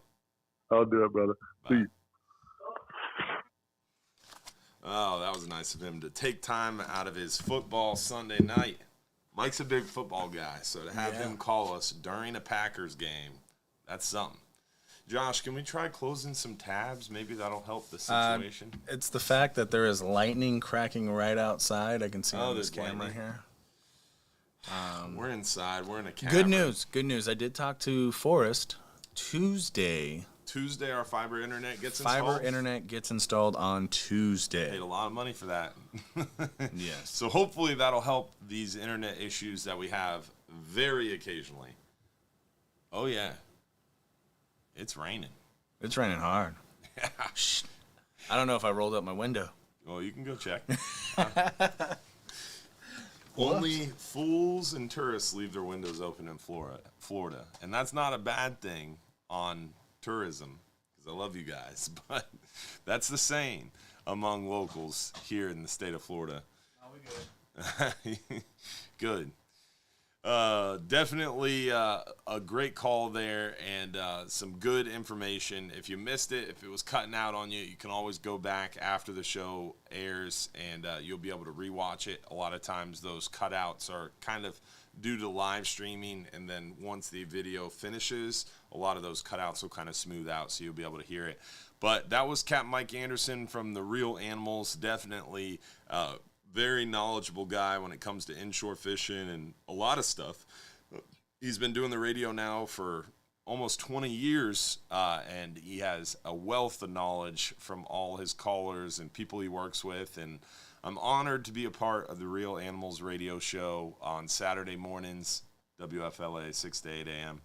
I'll do it, brother. Bye. See you. Oh, that was nice of him to take time out of his football Sunday night. Mike's a big football guy, so to have him call us during a Packers game, that's something. Josh, can we try closing some tabs? Maybe that'll help the situation. It's the fact that there is lightning cracking right outside. I can see on this camera lightning here. We're inside. We're in a cavern. Good news. I did talk to Forrest Tuesday. Our fiber internet gets installed? Fiber internet gets installed on Tuesday. Paid a lot of money for that. Yes. So hopefully that'll help these internet issues that we have very occasionally. Oh, yeah. It's raining. It's raining hard. Yeah. Shh. I don't know if I rolled up my window. Well, you can go check. Only fools and tourists leave their windows open in Florida. And that's not a bad thing on tourism, because I love you guys. But that's the saying among locals here in the state of Florida. Oh, we good. Good. Definitely a great call there, and some good information. If you missed it, if it was cutting out on you, you can always go back after the show airs, and you'll be able to rewatch it. A lot of times those cutouts are kind of due to live streaming, and then once the video finishes, a lot of those cutouts will kind of smooth out, so you'll be able to hear it. But that was Captain Mike Anderson from The Real Animals. Definitely very knowledgeable guy when it comes to inshore fishing and a lot of stuff. He's been doing the radio now for almost 20 years, and he has a wealth of knowledge from all his callers and people he works with. And I'm honored to be a part of the Real Animals radio show on Saturday mornings, WFLA, 6 to 8 a.m.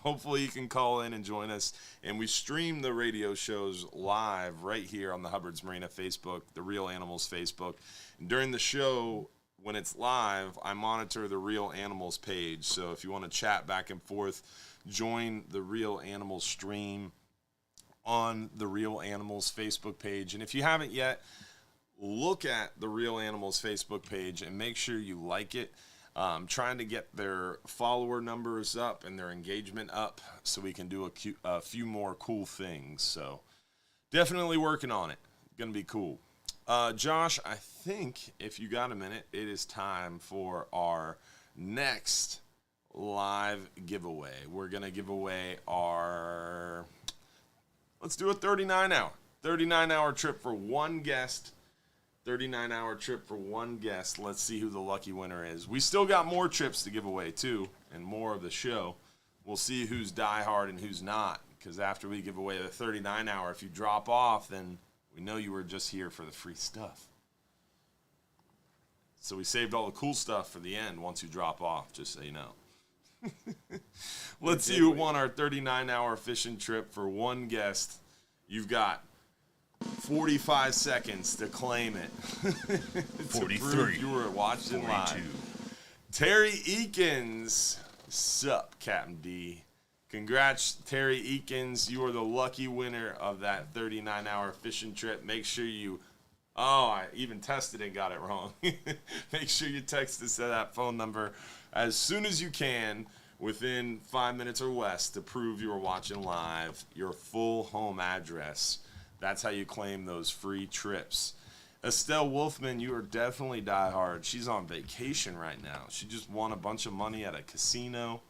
Hopefully you can call in and join us. And we stream the radio shows live right here on the Hubbard's Marina Facebook, the Real Animals Facebook. And during the show, when it's live, I monitor the Real Animals page. So if you want to chat back and forth, join the Real Animals stream on the Real Animals Facebook page. And if you haven't yet, look at the Real Animals Facebook page and make sure you like it. Trying to get their follower numbers up and their engagement up so we can do a few more cool things. So definitely working on it. Going to be cool. Josh, I think if you got a minute, it is time for our next live giveaway. We're going to give away our, let's do a 39-hour trip for one guest. 39-hour trip for one guest. Let's see who the lucky winner is. We still got more trips to give away, too, and more of the show. We'll see who's diehard and who's not, because after we give away the 39-hour, if you drop off, then we know you were just here for the free stuff. So we saved all the cool stuff for the end once you drop off, just so you know. Let's see who won our 39-hour fishing trip for one guest. You've got 45 seconds to claim it. 43. You were watching 42. live. Terry Eakins. Sup, Captain D. Congrats, Terry Eakins. You are the lucky winner of that 39-hour fishing trip. Make sure you... Oh, I even tested and got it wrong. Make sure you text us at that phone number as soon as you can, within 5 minutes or less, to prove you are watching live, your full home address. That's how you claim those free trips. Estelle Wolfman, you are definitely diehard. She's on vacation right now. She just won a bunch of money at a casino.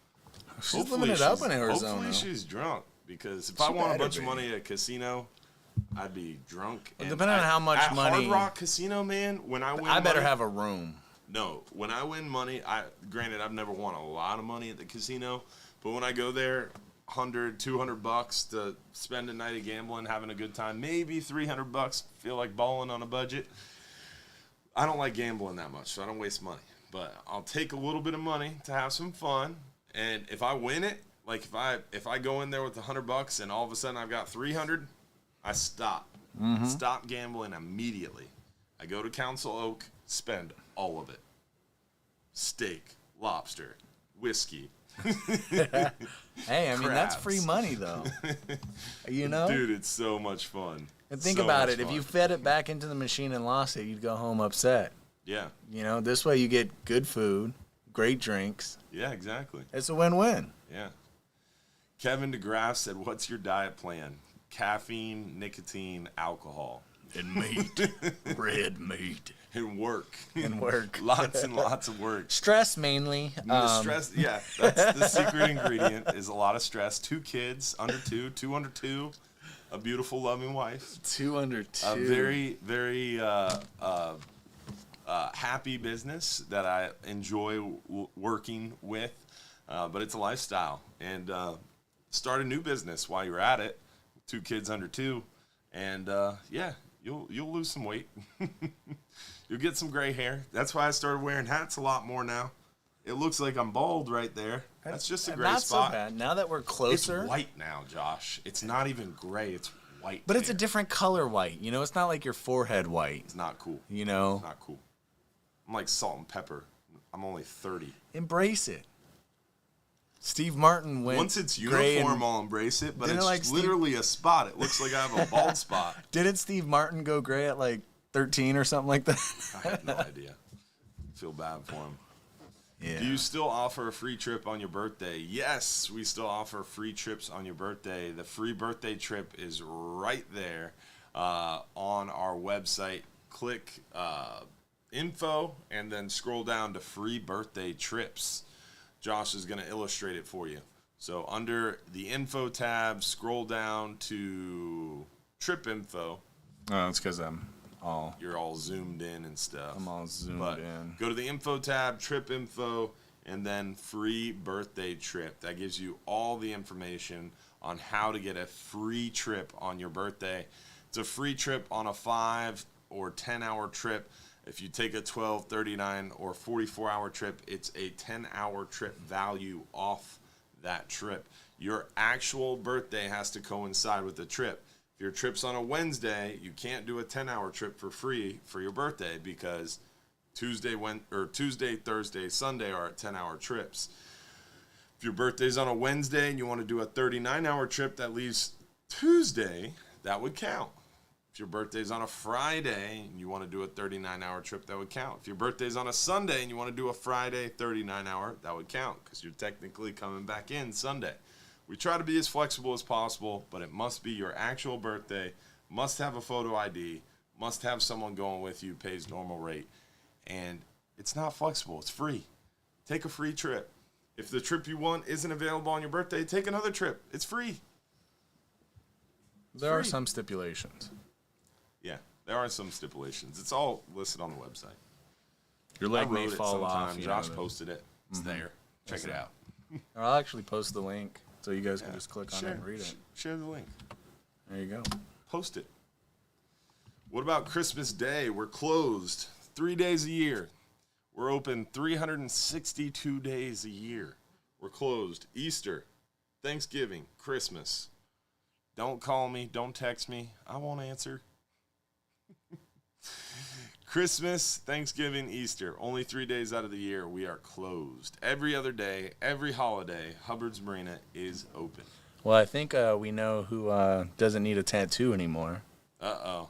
She's living it up in Arizona. Hopefully she's drunk, because if I won a bunch of money at a casino, I'd be drunk. Well, depending on how much money. Hard Rock Casino, man, when I win I better money, have a room. No, when I win money, granted, I've never won a lot of money at the casino, but when I go there, $100, $200 to spend a night of gambling, having a good time, maybe $300, feel like balling on a budget. I don't like gambling that much, so I don't waste money. But I'll take a little bit of money to have some fun, and if I win it, like if I go in there with $100 and all of a sudden I've got $300, I stop. Stop gambling immediately. I go to Council Oak, spend all of it. Steak, lobster, whiskey. Hey, I mean, that's free money, though. You know? Dude, it's so much fun. And think so about it. fun. If you fed it back into the machine and lost it, you'd go home upset. Yeah. You know, this way you get good food, great drinks. Yeah, exactly. It's a win-win. Yeah. Kevin DeGraff said, what's your diet plan? Caffeine, nicotine, alcohol. And meat. Red meat. And work. And work. Lots and lots of work. Stress, mainly. The stress, yeah, that's the secret ingredient, is a lot of stress. 2 kids, under 2 under 2, a beautiful, loving wife. 2 under 2. A very, very happy business that I enjoy working with, but it's a lifestyle. And start a new business while you're at it. 2 kids under 2, and yeah, you'll lose some weight. You'll get some gray hair. That's why I started wearing hats a lot more now. It looks like I'm bald right there. That's just a gray Not spot. so bad. Now that we're closer. It's white now, Josh. It's not even gray. It's white. But it's a hair. different color white. You know, it's not like your forehead white. It's not cool. You know? It's not cool. I'm like salt and pepper. I'm only 30. Embrace it. Steve Martin went Once it's gray uniform, I'll embrace it, but Didn't it's like literally a spot. It looks like I have a bald spot. Didn't Steve Martin go gray at like 13 or something like that? I have no idea. Feel bad for him. Yeah. Do you still offer a free trip on your birthday? Yes, we still offer free trips on your birthday. The free birthday trip is right there on our website. Click info and then scroll down to free birthday trips. Josh is going to illustrate it for you. So under the info tab, scroll down to trip info. Oh, it's because You're all zoomed in and stuff. I'm all zoomed But in. go to the info tab, trip info, and then free birthday trip. That gives you all the information on how to get a free trip on your birthday. It's a free trip on a 5 or 10 hour trip. If you take a 12, 39, or 44-hour trip, it's a 10-hour trip value off that trip. Your actual birthday has to coincide with the trip. If your trip's on a Wednesday, you can't do a 10-hour trip for free for your birthday because Tuesday, Thursday, Sunday are 10-hour trips. If your birthday's on a Wednesday and you want to do a 39-hour trip that leaves Tuesday, that would count. If your birthday's on a Friday and you want to do a 39-hour trip, that would count. If your birthday's on a Sunday and you want to do a Friday 39-hour, that would count because you're technically coming back in Sunday. We try to be as flexible as possible, but it must be your actual birthday, must have a photo ID, must have someone going with you, pays normal rate. And it's not flexible. It's free. Take a free trip. If the trip you want isn't available on your birthday, take another trip. It's free. There are some stipulations. Yeah, there are some stipulations. It's all listed on the website. Your leg may fall off. Josh posted it. It's there. Check it out. Or I'll actually post the link so you guys can just click on it and read it. Share the link. There you go. Post it. What about Christmas Day? We're closed 3 days a year. We're open 362 days a year. We're closed Easter, Thanksgiving, Christmas. Don't call me. Don't text me. I won't answer. Christmas, Thanksgiving, Easter. Only 3 days out of the year we are closed. Every other day, every holiday, Hubbard's Marina is open. Well, I think we know who doesn't need a tattoo anymore. Uh-oh.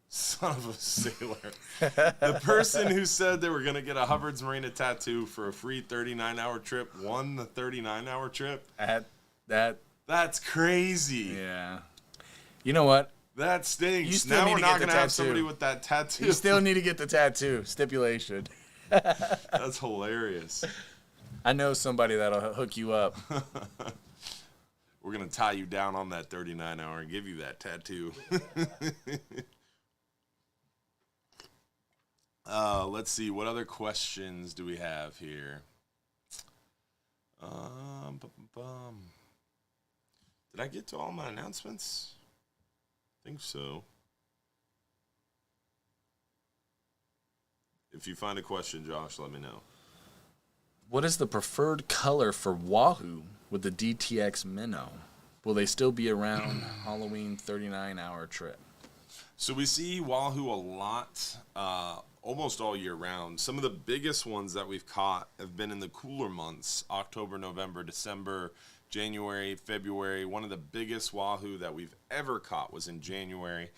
Son of a sailor. The person who said they were going to get a Hubbard's Marina tattoo for a free 39-hour trip won the 39-hour trip. That's crazy. Yeah. You know what? That stinks. You still Now need we're to not get the going to have tattoo. somebody with that tattoo. You still need to get the tattoo. Stipulation. That's hilarious. I know somebody that'll hook you up. We're going to tie you down on that 39-hour and give you that tattoo. Let's see. What other questions do we have here? Did I get to all my announcements? I think so. If you find a question, Josh, let me know. What is the preferred color for Wahoo with the DTX Minnow? Will they still be around Halloween 39-hour trip? So we see Wahoo a lot, almost all year round. Some of the biggest ones that we've caught have been in the cooler months, October, November, December, January, February. One of the biggest Wahoo that we've ever caught was in January.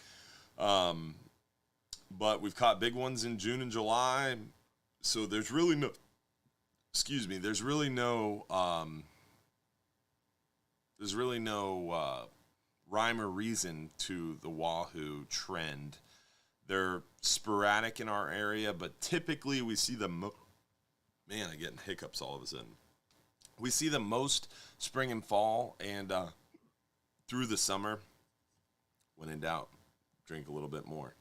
But we've caught big ones in June and July. So there's really no, there's really no rhyme or reason to the Wahoo trend. They're sporadic in our area, but typically we see them. Man, I'm getting hiccups all of a sudden. We see them most spring and fall, and through the summer. When in doubt, drink a little bit more.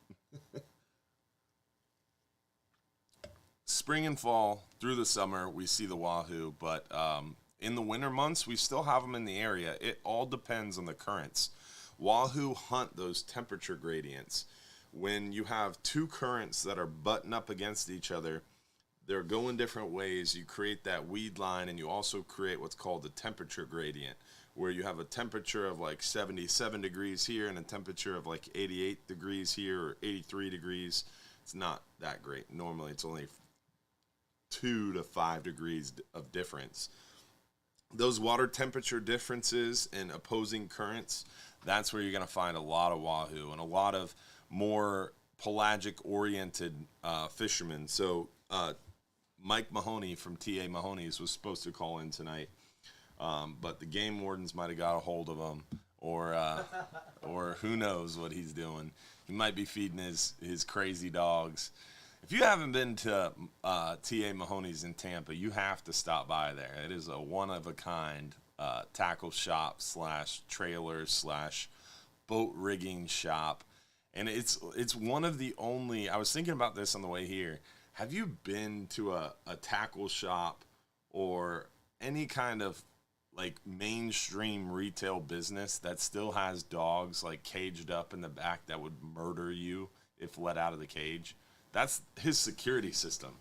Spring and fall, through the summer, we see the Wahoo, but in the winter months, we still have them in the area. It all depends on the currents. Wahoo hunt those temperature gradients. When you have two currents that are butting up against each other, they're going different ways. You create that weed line, and you also create what's called the temperature gradient, where you have a temperature of like 77 degrees here and a temperature of like 88 degrees here or 83 degrees. It's not that great. Normally, it's only 2 to 5 degrees of difference. Those water temperature differences and opposing currents, that's where you're going to find a lot of Wahoo and a lot of more pelagic-oriented fishermen. So Mike Mahoney from TA Mahoney's was supposed to call in tonight, but the game wardens might have got a hold of him, or who knows what he's doing. He might be feeding his crazy dogs. If you haven't been to TA Mahoney's in Tampa, you have to stop by there. It is a one-of-a-kind tackle shop / trailer / boat rigging shop. And it's one of the only, I was thinking about this on the way here. Have you been to a tackle shop or any kind of like mainstream retail business that still has dogs like caged up in the back that would murder you if let out of the cage? That's his security system.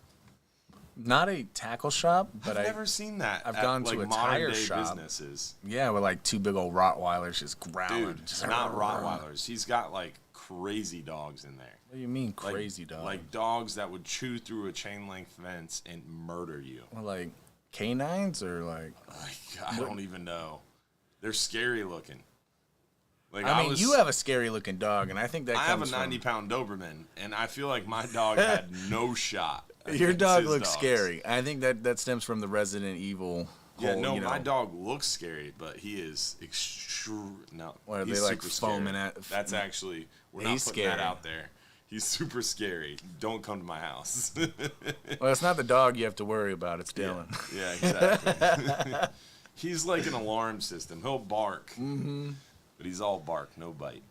Not a tackle shop, but I've never seen that. I've gone to a tire shop. Businesses. Yeah, with like 2 big old Rottweilers just growling. Dude, just not Rottweilers. He's got like crazy dogs in there. What do you mean crazy dogs? Like dogs that would chew through a chain link fence and murder you. Well, like canines or like I don't even know. They're scary looking. Like I mean, you have a scary looking dog, and I think that I comes have a 90-pound Doberman, and I feel like my dog had no shot. Your dog looks dogs. Scary. I think that stems from the Resident Evil. Yeah, whole, no, you know, my dog looks scary, but he is no. What are he's they like super foaming scary. at? That's actually we're He's not putting scary. that out there. He's super scary. Don't come to my house. Well, it's not the dog you have to worry about. It's Dylan. Yeah, exactly. He's like an alarm system. He'll bark, but he's all bark, no bite.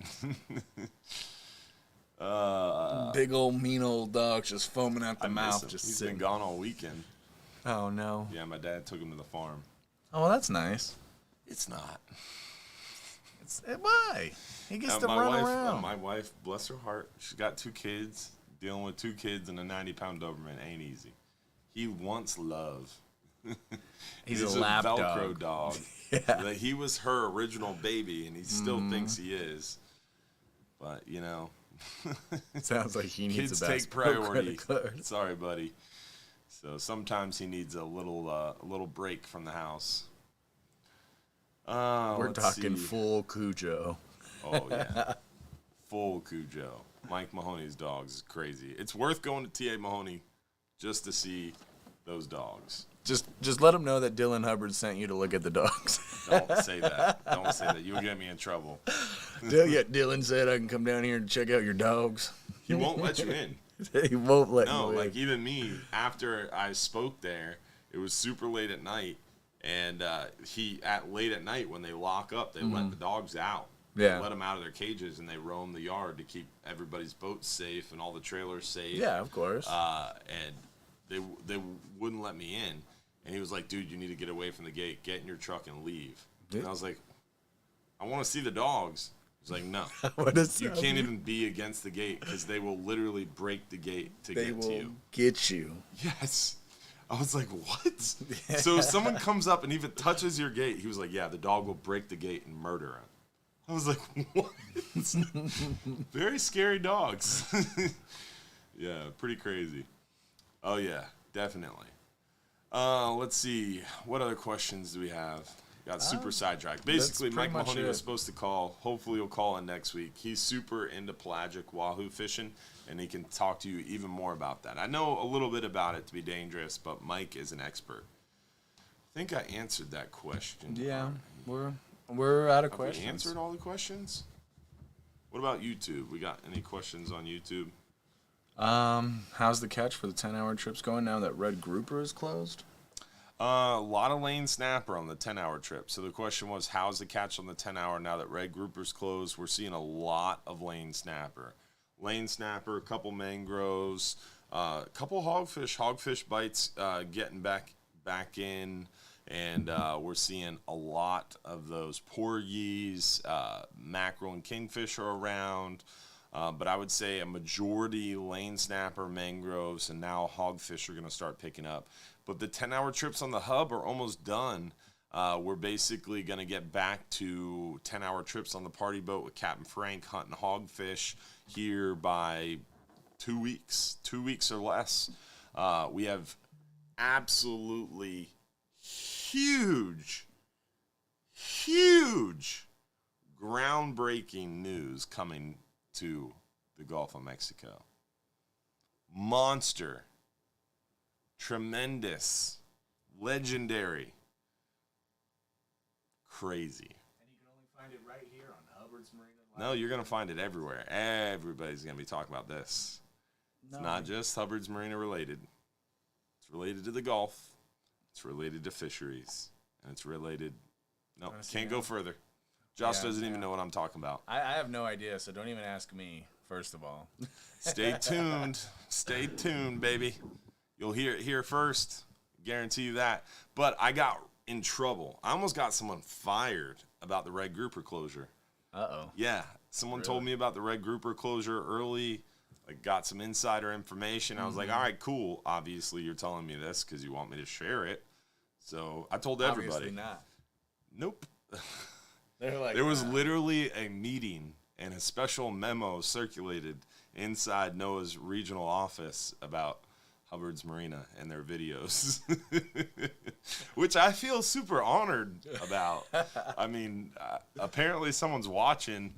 Big old mean old dog just foaming out the mouth. He's been gone all weekend. Oh no. Yeah, my dad took him to the farm. Oh, well, that's nice. It's not. Why? He gets to run around. My wife, bless her heart, she's got 2 kids. Dealing with 2 kids and a 90-pound Doberman ain't easy. He wants love. He's a lap Velcro dog. Yeah. Like, he was her original baby, and he still thinks he is. But, you know. Sounds like he needs kids a take priority. card. Sorry, buddy. So sometimes he needs a little break from the house. We're Let's talking see. full Cujo. Oh yeah, full Cujo. Mike Mahoney's dogs is crazy. It's worth going to TA Mahoney just to see those dogs. Just let him know that Dylan Hubbard sent you to look at the dogs. Don't say that. Don't say that. You'll get me in trouble. Dylan said I can come down here and check out your dogs. He won't let you in. He won't let No, you like in. even me, after I spoke there, it was super late at night, and late at night when they lock up, they let the dogs out. Yeah. They let them out of their cages, and they roam the yard to keep everybody's boats safe and all the trailers safe. Yeah, of course. And they wouldn't let me in, and he was like, "Dude, you need to get away from the gate. Get in your truck and leave." Dude. And I was like, "I want to see the dogs." He's like, "No, What is you that? can't even be against the gate because they will literally break the gate to They get will to you." get you. Yes. I was like, "What?" So if someone comes up and even touches your gate, he was like, "Yeah, the dog will break the gate and murder him." I was like, "What?" Very scary dogs. Yeah, pretty crazy. Oh yeah, definitely. Let's see. What other questions do we have? Got super sidetracked. Basically, pretty Mike much Mahoney it. was supposed to call. Hopefully, he'll call in next week. He's super into pelagic wahoo fishing, and he can talk to you even more about that. I know a little bit about it to be dangerous, but Mike is an expert. I think I answered that question. Yeah, we're out of Have we questions. answered all the questions? What about YouTube? We got any questions on YouTube? How's the catch for the 10-hour trips going now that Red Grouper is closed? A lot of lane snapper on the 10-hour trip. So the question was, how's the catch on the 10-hour now that Red Grouper's closed? We're seeing a lot of lane snapper. Lane snapper, a couple mangroves, a couple hogfish. Hogfish bites getting back in, and we're seeing a lot of those porgies, mackerel and kingfish are around. But I would say a majority lane snapper, mangroves, and now hogfish are going to start picking up. But the 10-hour trips on the hub are almost done. We're basically going to get back to 10-hour trips on the party boat with Captain Frank hunting hogfish here by 2 weeks, 2 weeks or less. We have absolutely huge groundbreaking news coming to the Gulf of Mexico. Monster tremendous, legendary, crazy. And you can only find it right here on Hubbard's Marina. No, you're going to find it everywhere. Everybody's going to be talking about this. It's not just Hubbard's Marina related. It's related to the Gulf. It's related to fisheries. And it's related... No, can't go further. Josh doesn't even know what I'm talking about. I have no idea, so don't even ask me, first of all. Stay tuned. Stay tuned, baby. You'll hear it here first. Guarantee you that. But I got in trouble. I almost got someone fired about the red grouper closure. Uh-oh. Yeah. Someone told me about the red grouper closure early. Like, got some insider information. I was like, all right, cool. Obviously, you're telling me this because you want me to share it. So I told everybody. Obviously not. Nope. They're like, there was literally a meeting and a special memo circulated inside NOAA's regional office about Hubbard's Marina and their videos, which I feel super honored about. I mean, apparently someone's watching.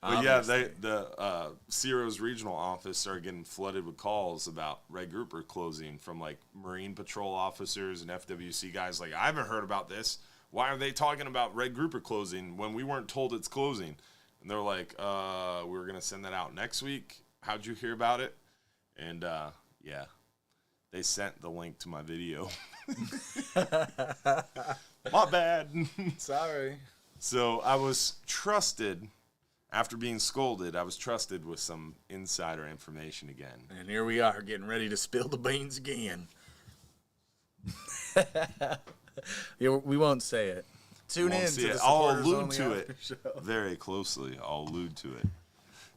But obviously. yeah, the CIRO's regional office started getting flooded with calls about red grouper closing from like Marine Patrol officers and FWC guys. Like, I haven't heard about this. Why are they talking about red grouper closing when we weren't told it's closing? And they're like, we were going to send that out next week. How'd you hear about it? And yeah, they sent the link to my video. My bad. Sorry. So I was trusted, after being scolded, I was trusted with some insider information again. And here we are getting ready to spill the beans again. Yeah, we won't say it. Tune in to the I'll supporters allude only to after it show. very closely. I'll allude to it.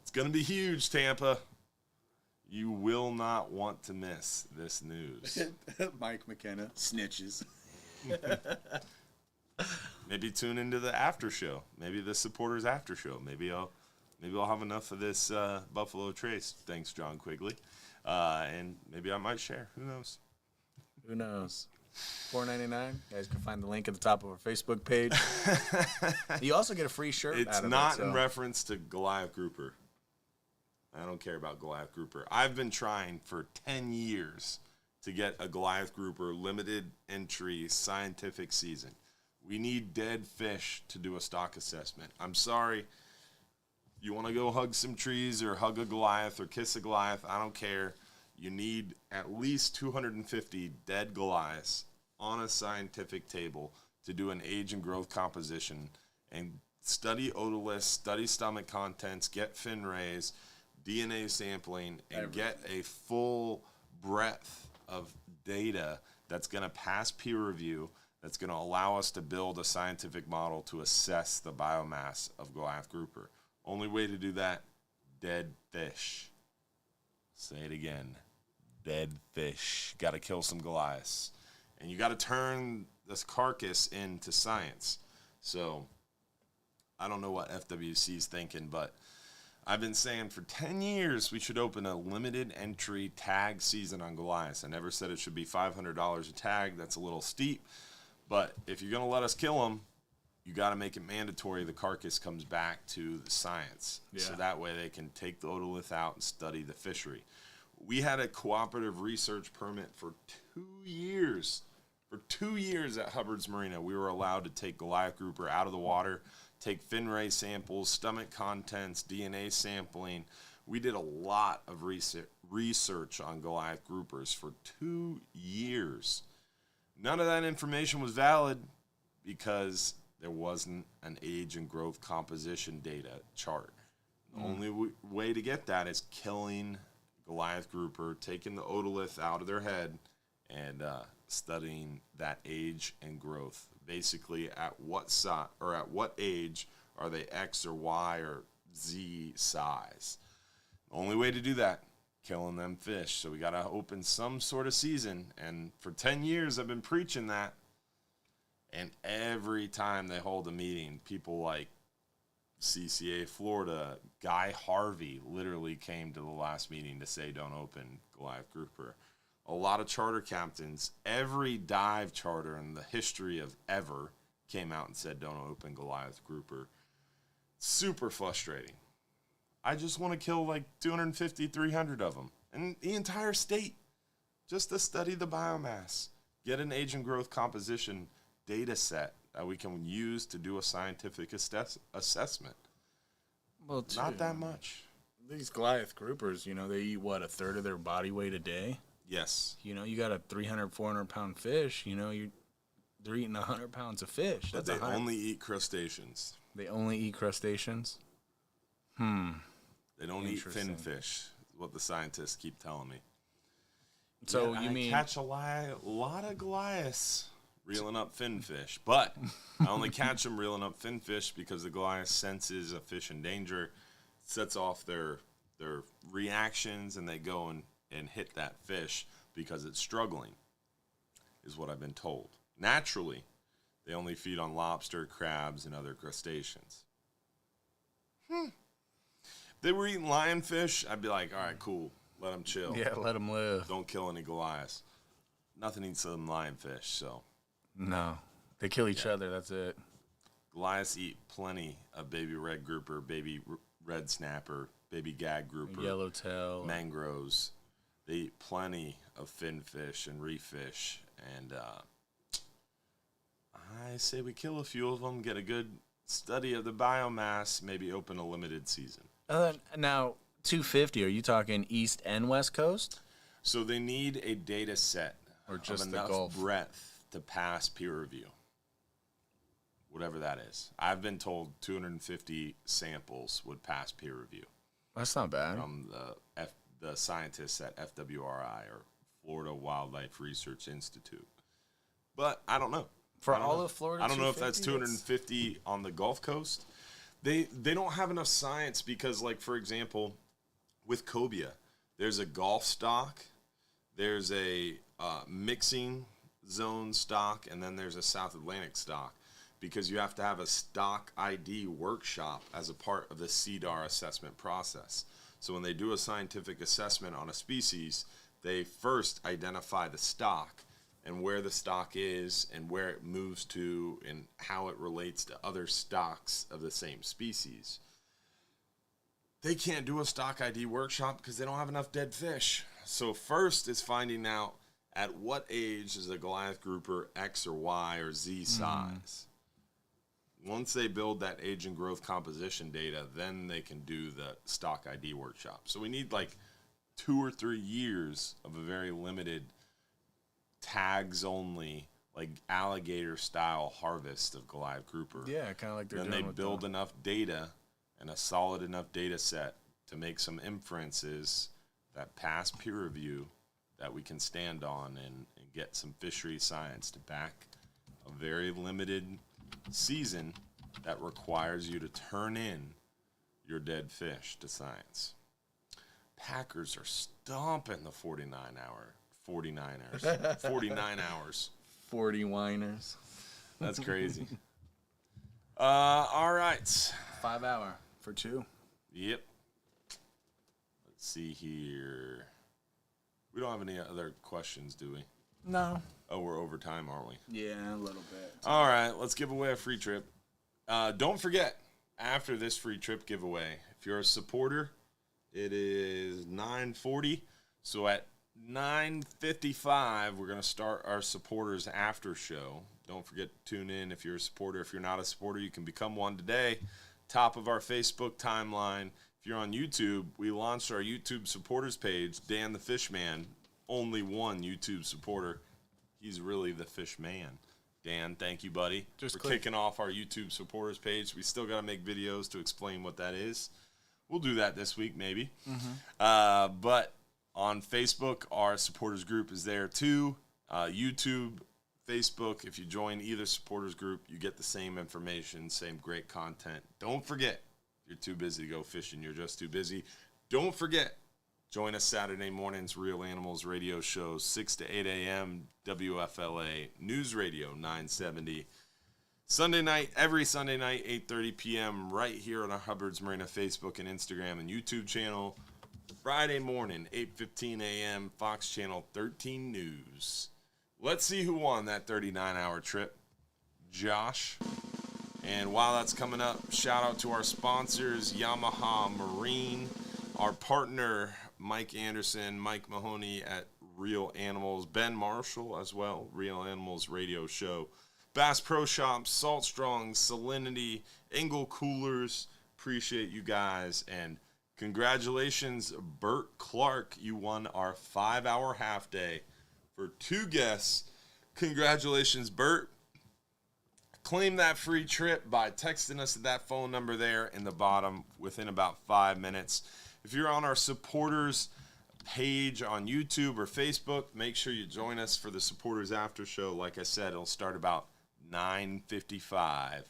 It's going to be huge, Tampa. You will not want to miss this news. Mike McKenna snitches. Maybe tune into the after show. Maybe the supporters after show. Maybe I'll have enough of this Buffalo Trace. Thanks, John Quigley. And maybe I might share. Who knows? Who knows? $4.99. You guys can find the link at the top of our Facebook page. You also get a free shirt. It's out of not it, so. in reference to Goliath grouper. I don't care about Goliath grouper. I've been trying for 10 years to get a Goliath grouper limited entry scientific season. We need dead fish to do a stock assessment. I'm sorry. You want to go hug some trees or hug a Goliath or kiss a Goliath? I don't care. You need at least 250 dead Goliaths on a scientific table to do an age and growth composition and study otoliths, study stomach contents, get fin rays, DNA sampling, and get a full breadth of data that's going to pass peer review, that's going to allow us to build a scientific model to assess the biomass of Goliath grouper. Only way to do that, dead fish. Say it again. Dead fish. Got to kill some Goliaths. And you got to turn this carcass into science. So, I don't know what FWC is thinking, but I've been saying for 10 years we should open a limited entry tag season on Goliaths. I never said it should be $500 a tag. That's a little steep. But if you're going to let us kill them, you got to make it mandatory the carcass comes back to the science. Yeah. So that way they can take the otolith out and study the fishery. We had a cooperative research permit for 2 years. For 2 years at Hubbard's Marina, we were allowed to take Goliath grouper out of the water, take fin ray samples, stomach contents, DNA sampling. We did a lot of research on Goliath groupers for 2 years. None of that information was valid because there wasn't an age and growth composition data chart. The only way to get that is killing Goliath grouper, taking the otolith out of their head, and studying that age and growth. Basically, at what age are they X or Y or Z size? The only way to do that, killing them fish. So we got to open some sort of season. And for 10 years, I've been preaching that. And every time they hold a meeting, people like CCA Florida, Guy Harvey literally came to the last meeting to say don't open Goliath grouper. A lot of charter captains, every dive charter in the history of ever came out and said don't open Goliath grouper. Super frustrating. I just want to kill like 250, 300 of them. And the entire state. just to study the biomass, get an age and growth composition data set that we can use to do a scientific assessment. Well, Not that much. These Goliath groupers, you know, they eat, what, a third of their body weight a day? Yes. You know, you got a 300, 400-pound fish, you know, they're eating 100 pounds of fish. But That's they only eat crustaceans. They only eat crustaceans? They don't eat Interesting. finfish, is what the scientists keep telling me. So Yet you I mean... catch a lot of Goliaths reeling up finfish, but I only catch them reeling up finfish because the Goliath senses a fish in danger, sets off their reactions, and they go and hit that fish because it's struggling, is what I've been told. Naturally, they only feed on lobster, crabs, and other crustaceans. If they were eating lionfish, I'd be like, all right, cool, let them chill. Yeah, let them live. Don't kill any Goliaths. Nothing eats some lionfish, so. No. They kill each other, that's it. Goliaths eat plenty of baby red grouper, baby red snapper, baby gag grouper, Yellowtail. mangroves. They eat plenty of finfish and reef fish, and I say we kill a few of them, get a good study of the biomass, maybe open a limited season. Now, 250, are you talking east and west coast? So they need a data set Or just of the enough Gulf? breadth to pass peer review, whatever that is. I've been told 250 samples would pass peer review That's not bad. from the scientists at FWRI, or Florida Wildlife Research Institute. But I don't know. For I don't all know. of Florida, I don't know if that's 250? 250 on the Gulf Coast. They don't have enough science because, like, for example, with cobia, there's a Gulf stock, there's a mixing zone stock, and then there's a South Atlantic stock, because you have to have a stock ID workshop as a part of the CDAR assessment process. So when they do a scientific assessment on a species, they first identify the stock and where the stock is and where it moves to and how it relates to other stocks of the same species. They can't do a stock ID workshop because they don't have enough dead fish. So first is finding out at what age is a Goliath grouper X or Y or Z size. Once they build that age and growth composition data, then they can do the stock ID workshop. So we need like 2 or 3 years of a very limited tags only, like alligator style harvest of Goliath grouper. Yeah, kind of like they're Then doing they with build enough data and a solid enough data set to make some inferences that pass peer review that we can stand on and get some fishery science to back a very limited season that requires you to turn in your dead fish to science. Packers are stomping the 49 hours. 40 whiners. That's crazy. All right. 5 hour for 2. Yep. Let's see here. We don't have any other questions, do we? No. Oh, we're over time, aren't we? Yeah, a little bit. All right, let's give away a free trip. Don't forget, after this free trip giveaway, if you're a supporter, it is 9:40. So at 9:55, we're going to start our supporters after show. Don't forget to tune in if you're a supporter. If you're not a supporter, you can become one today. Top of our Facebook timeline. If you're on YouTube, we launched our YouTube supporters page. Dan the Fishman, only one YouTube supporter. He's really the fish man. Dan, thank you, buddy, for kicking off our YouTube supporters page. We still got to make videos to explain what that is. We'll do that this week, maybe. But on Facebook, our supporters group is there too. YouTube, Facebook, if you join either supporters group, you get the same information, same great content. Don't forget, if you're too busy to go fishing, you're just too busy. Don't forget, join us Saturday mornings, Real Animals radio shows, 6 to 8 a.m., WFLA, News Radio 970. Sunday night, every Sunday night, 8:30 p.m., right here on our Hubbard's Marina Facebook and Instagram and YouTube channel. Friday morning, 8:15 a.m., Fox Channel 13 News. Let's see who won that 39-hour trip. Josh. And while that's coming up, shout out to our sponsors, Yamaha Marine, our partner, Mike Anderson, Mike Mahoney at Real Animals, Ben Marshall as well, Real Animals Radio Show, Bass Pro Shops, Salt Strong, Salinity, Engel Coolers. Appreciate you guys, and congratulations, Bert Clark. You won our 5-hour half day for 2 guests. Congratulations, Bert. Claim that free trip by texting us at that phone number there in the bottom within about 5 minutes. If you're on our supporters page on YouTube or Facebook, make sure you join us for the supporters after show. Like I said, it'll start about 9:55.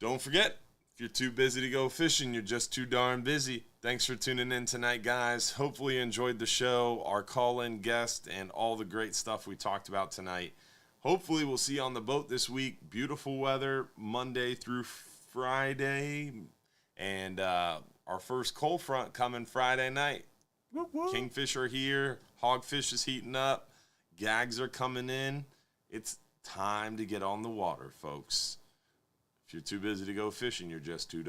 Don't forget, if you're too busy to go fishing, you're just too darn busy. Thanks for tuning in tonight, guys. Hopefully you enjoyed the show, our call-in guest, and all the great stuff we talked about tonight. Hopefully we'll see you on the boat this week. Beautiful weather Monday through Friday. And our first cold front coming Friday night. Kingfish are here. Hogfish is heating up. Gags are coming in. It's time to get on the water, folks. If you're too busy to go fishing, you're just too darn